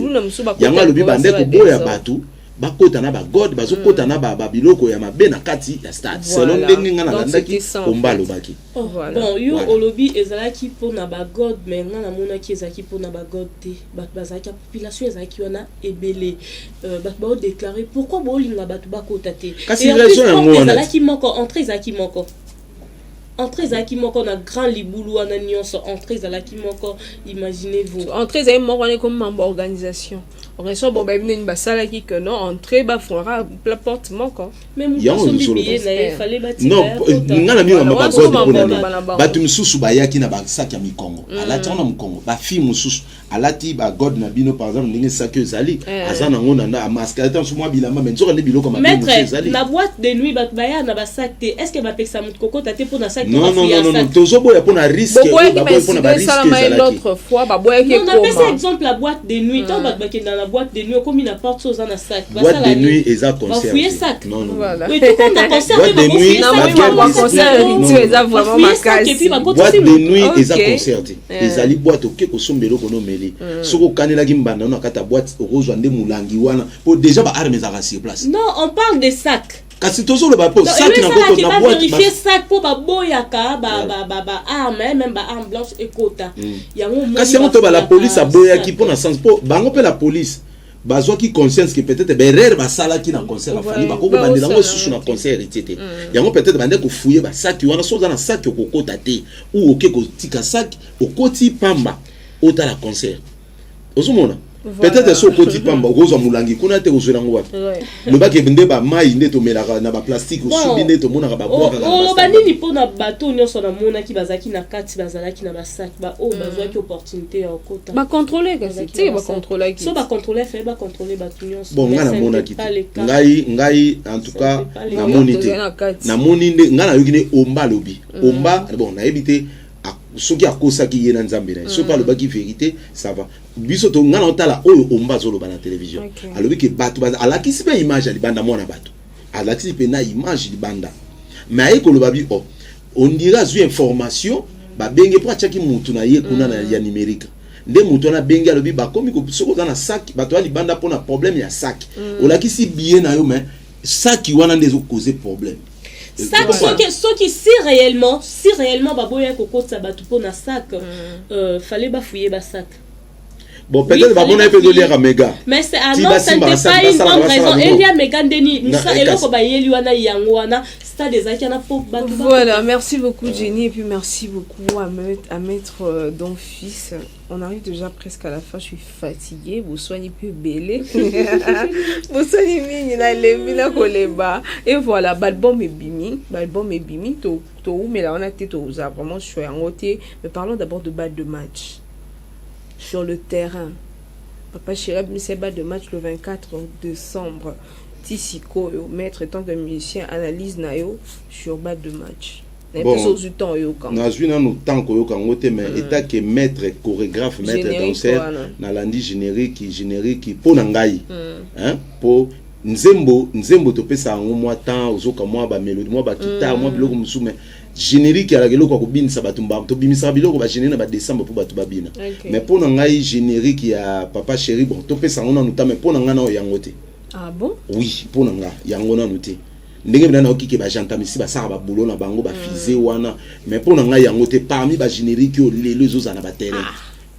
yango lobi bande ko boya batu bakota na ba god bazokota na ba biloko ya mabe na kati ya stade selon ndenge ngana landaki kombalo baki bon yo olobi ezalaki pona ba god mais ngana mona ki ezalaki pona ba god te bazaki population ezalaki wana ebele bat ba déclarer pourquoi bo linga batu bakota te kasi raison ya ngona ezalaki moko entrée ezalaki moko entrée zaki moko na grand libulu wana nyonso entrée zalaki moko imaginez-vous entrée zaki moko ne comme membre organisation organisation bon ba une basala qui que non entrée ba fera la porte moko même son billet na fallait bâtir non ngana mi mama ba batu mususu ba yaki na ba sac ya mikongo alati ona mukongo ba fi mususu alati ba god na bino par exemple ndenge sac ezali azana ngona na masque tant sur moi bilamba mais nzoka ne biloko ma maître na boîte de nuit ba ya na ba sac te est-ce que ba peksa mutoko tate pour na sac non tozoboya pour na risque pour na risque l'autre fois ba boya ke on appelle ça exemple la boîte de nuit tant ba ke dans la boîte de nuit comme il apporte chose dans la sac boîte de nuit et ça concert fouiller sac non voilà oui tout on a conservé boîte de nuit na concert tu es vraiment ma case boîte de nuit et ça concert ezali boîte ok ko sombelo ko no meli soko kanela ki mbanda na kata boîte ozwa nde mulangi wana pour déjà ba armes za sur place non on parle des sacs kasi tozo le ba po sac na ko na boîte vérifier sac pour ba boyaka ba arme même ba arme blanche et kota yango kasi on to ba la police a boya ki pour na sens po bango pe la police bazwa ki conscience que peut-être berere ba sala ki na concert afali ba ko bandela ngo susu na concert itete yango peut-être bande ko fouiller ba sac wana so za na sac ko kota te ou oke ko tika sac o koti pamba ota la concert ozomona peut-être so koti pamba okozwa mulangi kuna te ozwela ngo wapi le ba ke bende ba mai nde to melaka na ba plastique osubi nde to mona ba boka na ba nini pona bateau nyonso na mona ki bazaki na kati bazalaki na ba sac ba o bazwaki opportunité ya okota ba contrôler kasi ti ba contrôler ki so ba contrôler fait ba contrôler bateau nyonso bon ngana mona ki ngai en tout cas na monité na moninde ngana yokine omba lobi omba bon na ebité soki akosaki ye na nzambe na so pas le baki vérité ça va biso to ngana otala oyo omba zolo ba na télévision alobi ke batu alaki sipe image ali banda mona batu alaki sipe na image li banda mais ko lo babi on dira zu information ba benge pour achaki mutu na ye kuna na ya numérique nde mutu na benge alobi ba komi ko soko na sac batu ali banda pona problème ya sac olaki si bien na yo mais sac wana ndezo causer problème sac ce qui si réellement baboya kokota batu pona sac fallait ba fouiller ba sac bon peut-être ba bona peut lire à méga mais c'est non ça n'est pas une bonne raison il y a méga ndeni ça et loko ba yeli wana yango wana stade des akana pour batu voilà merci beaucoup Jenny et puis merci beaucoup à maître Don Fils. On arrive déjà presque à la fin, je suis fatiguée. Vous soignez plus belé. Vous soignez mini na lembi na koleba. Et voilà, l'album est bimi, to mais là on a été vraiment chouette en côté. Mais parlons d'abord de balle de match sur le terrain. Papa Chirab mis ses balles de match le 24 décembre. Tissiko, maître étant que musicien, analyse nayo sur balle de match. Bon, nazwi nanu temps koyoka ngo te mais état que maître chorégraphe maître danseur na landi générique po na ngai hein po nzembo topesa yango mwa temps ozoka mwa ba mélodie mwa ba guitare mwa biloko musume générique ya biloko ko binisa batumba to bimisa biloko ba générique na ba décembre po batu babina mais po na ngai générique ya papa chéri bon topesa yango nanu ta mais po na ngai na yango te. Ah bon? Oui, po na ngai yango nanu te. Ndenge bina na okiki ba jantamisi ba sara ba boulot na bango ba fizé wana mais po na ngai yango te parmi ba générique yo lelo ezozana ba terrain.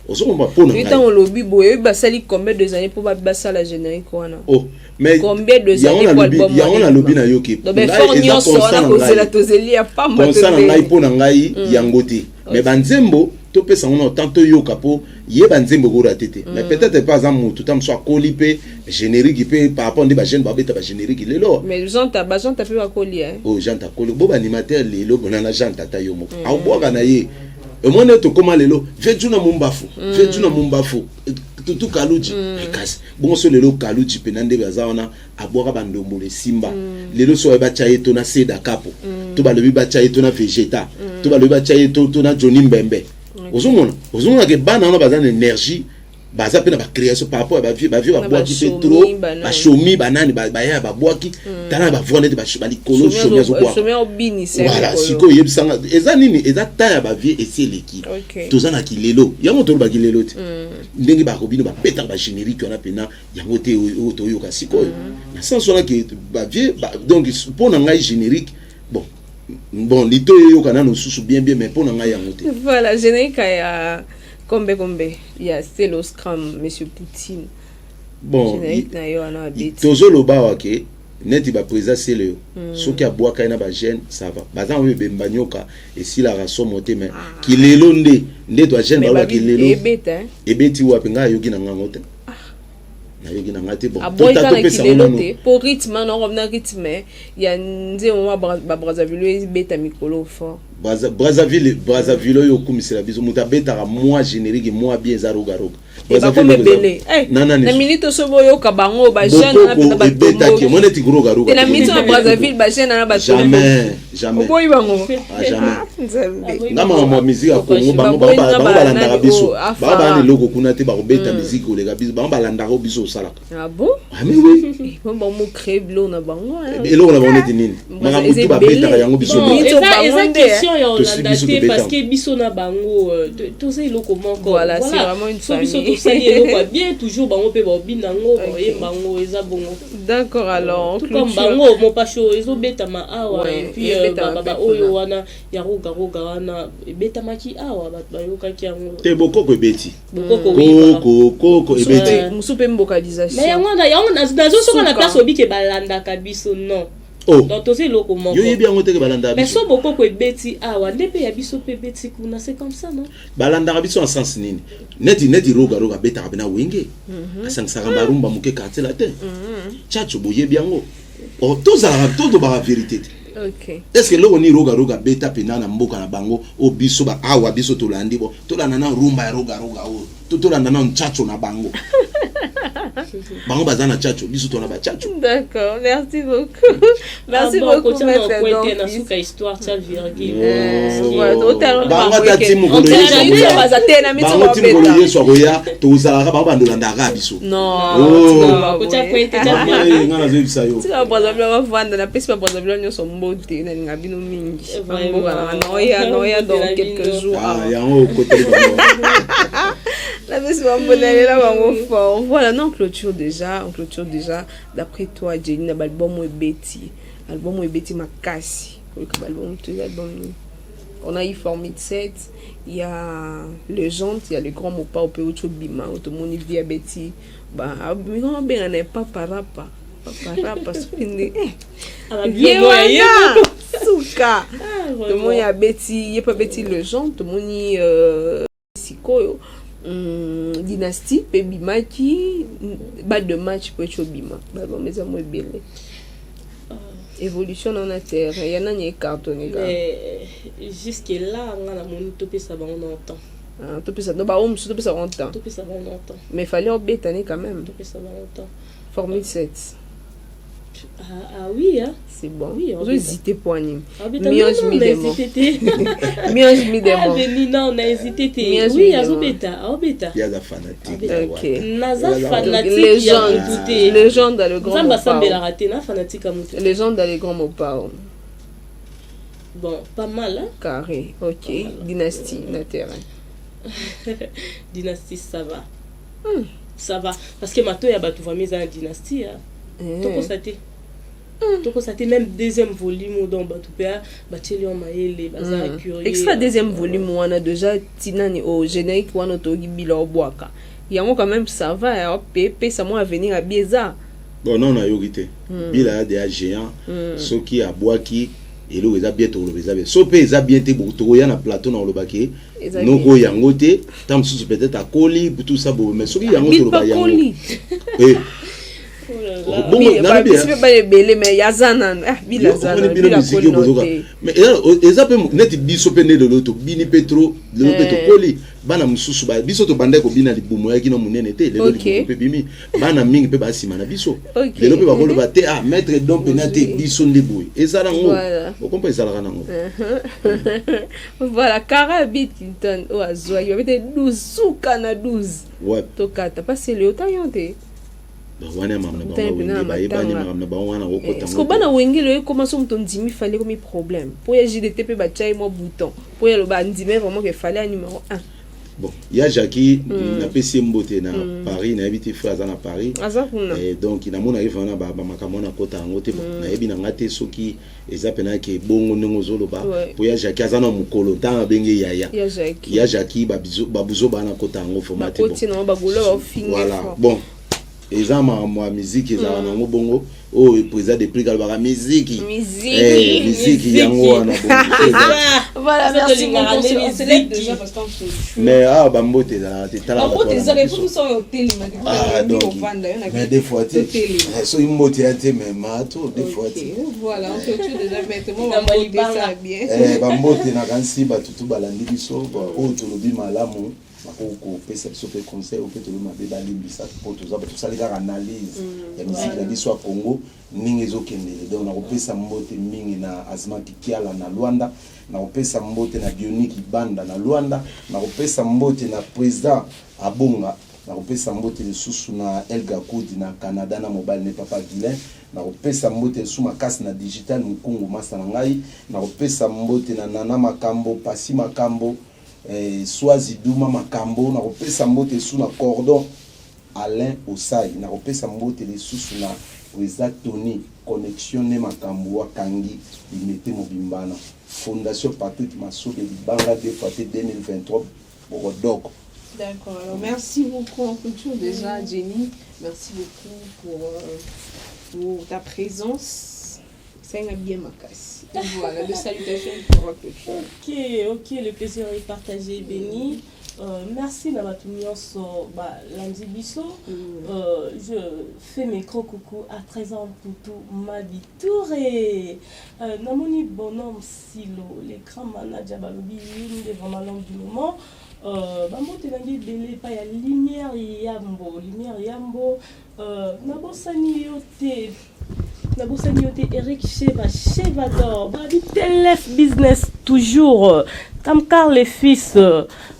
Ozo komba po na ngai. Tant lobi boye ba sali combien de années pour ba sala générique wana? Oh, mais combien de années pour album? Ya on a lobi na yo ki. Donc ben fornion so na kozela tozeli ya pamba. Konsa na ngai po na ngai yango te. Mais banzembo to pesa on tanto yo kapo ye banzembo go ratete. Mais peut-être pas en mutu tam so akolipe générique pe par rapport de ba jeune ba beta ba générique lelo. Mais gens ta pe ba koli hein. Oh gens ta koli bo ba animateur lelo bonana gens ta yo mo. Au boka na ye. Et moi ne to comment lelo vejuna mumbafu tutu kaluji kasi bon so lelo kaluji penande bazaona abwaka bandombo le simba lelo so ba chaye to na seda kapo to ba lobi ba chaye to na vegeta to ba lobi ba chaye to na Johnny Mbembe ozomona ke bana na bazana énergie baza pena ba création par rapport ba vie ba boaki pe trop ba chomi banani ba ya ba boaki tala ba vonete ba likolo chomi zo kwa voilà siko yebisanga eza nini eza taya ba vie eseleki tozana kilelo yango to ba kilelo te ndenge ba kobino ba peta ba générique on a pena yango te to yoka siko na sens wana ke ba vie donc pour na ngai générique bon lito yoka na no susu bien mais pour na ngai yango te voilà générique ya Combe, il y a Stelo Scrum, Monsieur Poutine. Bon, toujours le bas, ok. Net, il va présager le. Ce qui a bois, quand il y a un gène, ça va. Par exemple, il y a un bagnoka, et si la race monte, mais qui l'est l'ondé, il doit gêner, qui l'est l'ondé. Et bêti ou à penga, yogi n'a pas monté. Yogi n'a pas été bon. Pour rythme, non, on a rythme. Il y a un Brazzaville, bêta Mikolo fort. Brazzaville yo kumisela biso muta betara moi générique moi bien za roga Brazzaville belé na minute so boyo ka bango ba jeune na peta ba beta ke mona ti roga na minute na Brazzaville ba jeune na ba jamais boyo bango jamais ngama mo musique ya Congo bango ba landa biso ba ni loko kuna te ba beta musique o lega biso ba landa ko biso salaka. Ah bon? Ah mais oui bon mo créer blo na bango et lo na bango ti nini manga mutu ba beta yango biso parce que biso na bango tout ça il comment voilà c'est vraiment une famille biso to sali eloko bien toujours bango pe ba binango et bango eza bongo d'accord alors comme bango mon pacho ezo beta ma awa et puis baba oyo wana ya roga wana beta maki awa ba yoka ki yango te boko ko beti koko ebeti musupe mbokalisation mais yango nazo soka na place obi ke balanda ka biso non. Oh, donc c'est le comment yo yebi ngote ke balanda biso mais so boko ko beti awa ndepe ya biso pe beti kuna c'est comme ça non balanda biso en sens nini neti roga beta bena wenge asangisa marumba muke quartier la te chacho boye biango oh toza ba vérité. OK. Est-ce que lo ni roga beta pena na mboka na bango o biso ba awa biso to landi bo to landa na rumba ya roga o to landa na chacho na bango bango bazana chacho biso to na ba chacho. D'accord, merci beaucoup. Merci beaucoup maître donc na suka histoire ta virgule bango ta timu ko lo yeso ko ya to uzala ba bandolanda ga biso non ko ta pointe ta ngana zo bisa yo sika Brazzaville ba vanda na pesi ba Brazzaville nyoso mbote na ngabino mingi noya dans quelques jours yango côté bango la pesi ba mbonela la bango fort. Voilà, non, on clôture déjà d'après toi Jenny na album Ebeti Makasi on a eu Formule 7, il y a Légende, il y a le grand Mopa au Peucho Bima, tout le monde vit à Betty. Bah, mais on n'est pas parapa. Souka. Tout le monde y a Betty, il y a pas Betty Légende, tout le monde y Sikoyo. Dynastie pe bimaki bas de match pour Chobima bon mais ça moi belé évolution dans la terre il y en a ni cartonné jusque là on a la monnaie topé ça va longtemps topé ça non bah on topé ça longtemps mais fallait embêter quand même topé ça va longtemps Formule 7 Ah oui, hein. C'est bon. Oui, on hésité pour animer. Mionge mi demo. Mionge mi demo. Ah, Benina, on a hésité. Oui, Azobeta. Azobeta. Il y a des fanatiques. Ok. Naza fanatique. Légende dans le grand mot. Zamba la raté, na fanatique à monter. Légende dans les grands mots pao. Bon, pas mal, hein. Carré, ok. Dynastie, na terrain. Dynastie, ça va. Ça va. Parce que maintenant, il y a tout vraiment dans la dynastie. Tu constaté. Tu constaté même deuxième volume dans Batupéa, Bacheli en Maële, Bazar curieux. Extra deuxième volume, on a déjà Tinani au générique, on a Togi Bilo Boaka. Il y a quand même ça va, Pépé, ça m'a à venir à Bieza. Bon, non, on a yorité. Bila a des géants, ceux qui a Boaki. Et là, ils ont bien tout le sope ils ont bien été pour tout y a plateau dans le baquet non go yangote tant peut-être à colis pour tout ça mais ceux qui yangote le bayango eh bon na bien c'est pas belé mais yazana ah bilazana mais ils ont net biso pene de l'auto bini petro le petro colis bana mususu ba biso to bande ko bina libumu ya kino munene te le libumu pe bimi bana mingi pe ba sima na biso le lope ba kolo ba te ah maître donc penate biso ndeboy et ça nango on comprend ça la nango voilà carabit Clinton o azwa yo bete 12 suka na 12 ouais to kata parce le otayonte wana mamna ba wengi ba ibani mamna ba wana okota ngo bana wengi le commence mto ndimi fallait comme problème pour ya JDT pe ba chai mo bouton pour ya lo ba ndime vraiment que fallait un numéro 1. Bon, il y a Jackie, na PC Mbote na Paris, na habité frère à Paris. Et donc il a mon arrive na ba makamona kota ngote na yebi na ngate soki ezapena ke bongo ngozolo ba pour ya Jackie azana mukolo ta benge yaya. Il y a Jackie babuzo ba na kota ngo format bon. Voilà. Bon. Eza ma musique eza na ngo bongo oh président de prix galbara musique yango wana bongo voilà merci beaucoup on se lève déjà parce qu'on se mais ah bambote là tu tala bambote ezaka faut so hotel mais des fois tu so imbote ate mais mato des fois voilà on peut déjà mettre moi bambote ça bien bambote na kansi ba tutu balandi biso oh to lobi malamu ko pesa biso pe conseil au peut mabe balimbisa pour tout ça les gars analyse ya musique na biso à Congo ningi ezokendele donc na kopesa mbote mingi na Azma Kikiala na Luanda na kopesa mbote na Bionique Banda na Luanda na kopesa mbote na président Abonga na kopesa mbote lisusu na Elga Kodi na Canada na mobile ne papa Guilain na kopesa mbote suma kasi na digital Mukungu masa na ngai na kopesa mbote na Nana Makambo Pasi Makambo Swazi Duma Makambo na kopesa mbote sous na cordon Alain Osai na kopesa mbote les sous na Weza Tony connexion ne Makambo wa Kangi limete mobimbana Fondation Patrick Massobe Libanga de Faté 2023 pour Doc. D'accord. Alors merci beaucoup en culture déjà Jenny. Merci beaucoup pour ta présence. C'est un bien ma casse. Voilà, de salutations pour la culture. Ok, le plaisir est partagé, béni. Merci Nabatunion sur Lanzi Bisso. Je fais mes gros coucou à 13 ans pour tout Madi Touré. Namoni bonhomme Silo, les grands managers Balobi, devant l'homme du moment. Bambo tenangi délai pas ya lumière yambo nabosani yote Eric Chevador babi Telef business toujours Kamkar les fils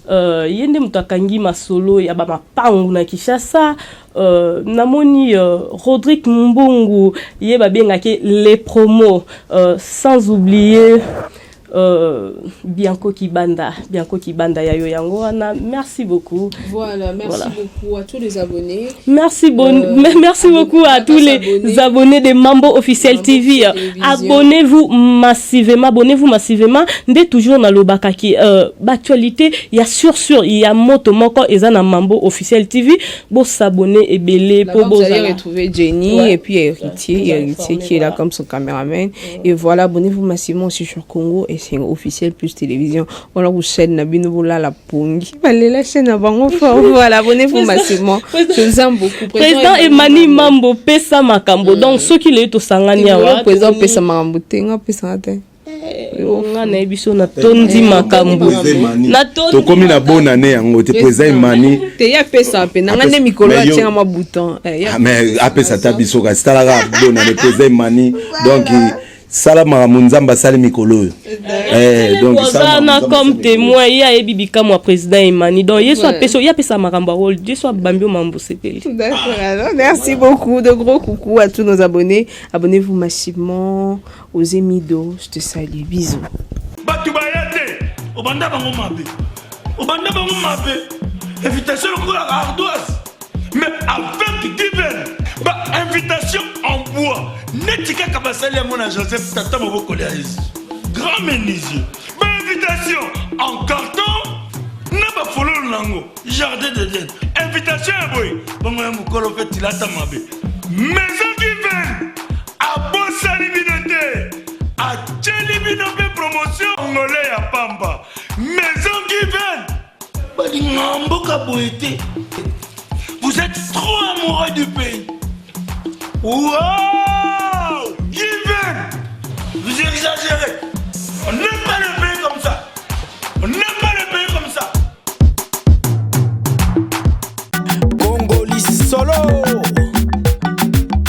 yende mutakangi masolo ya ba mapangu na Kishasa namoni Rodrigue Mbungu yeba bengake les promos sans oublier Bianco Kibanda Yayo Yangoana, merci beaucoup. Voilà, merci beaucoup à tous les abonnés. Merci beaucoup à tous les abonnés de Mambo Officiel TV. Abonnez-vous massivement. Dès toujours dans le bakaki d'actualité, il y a sûr il y a moto moko ezana Mambo Officiel TV. Bon s'abonner et belé pour vous allez retrouver Jenny et puis Héritier qui est là comme son caméraman. Et voilà, abonnez-vous massivement aussi sur Congo et c'est officiel plus télévision. Voilà vous chaîne Nabino voilà la pongi. Allez la chaîne avant voilà abonnez-vous massivement. Je vous aime beaucoup. Président Emani Mambo Pesa Makambo. Donc ceux qui le to sangania président Pesa Makambo tenga pesa te. nga na ebiso na tondi makambo na tondi tokomi na bonne année yango te président Imani te ya pesa pe na ngane mikolo atia ma bouton mais apesa ta biso ka stala bonne année président Imani donc sala maramunzamba sali mikolo donc ça na comme témoin ya ebibika moi président Imani donc yeso apeso ya pesa makambo rôle yeso bambio mambo sepeli. D'accord, alors merci beaucoup, de gros coucou à tous nos abonnés, abonnez-vous massivement aux Emido, je te salue, bisous. Batu bayate obanda bango mabe invitation pour la ardoise mais avec divers invitation en bois netika kabasali à mon Joseph Tata Maboko Léaïs grand menuisier invitation en carton na ba follow nango jardin d'Éden invitation à boy bongo ya mukolo fait tilata mabe maison divers à bosali binote à Tchelibinope promotion ngolé ya pamba maison divers bali ngambo kaboete. Vous êtes trop amoureux du pays. Wow! Given! Vous exagérez. On est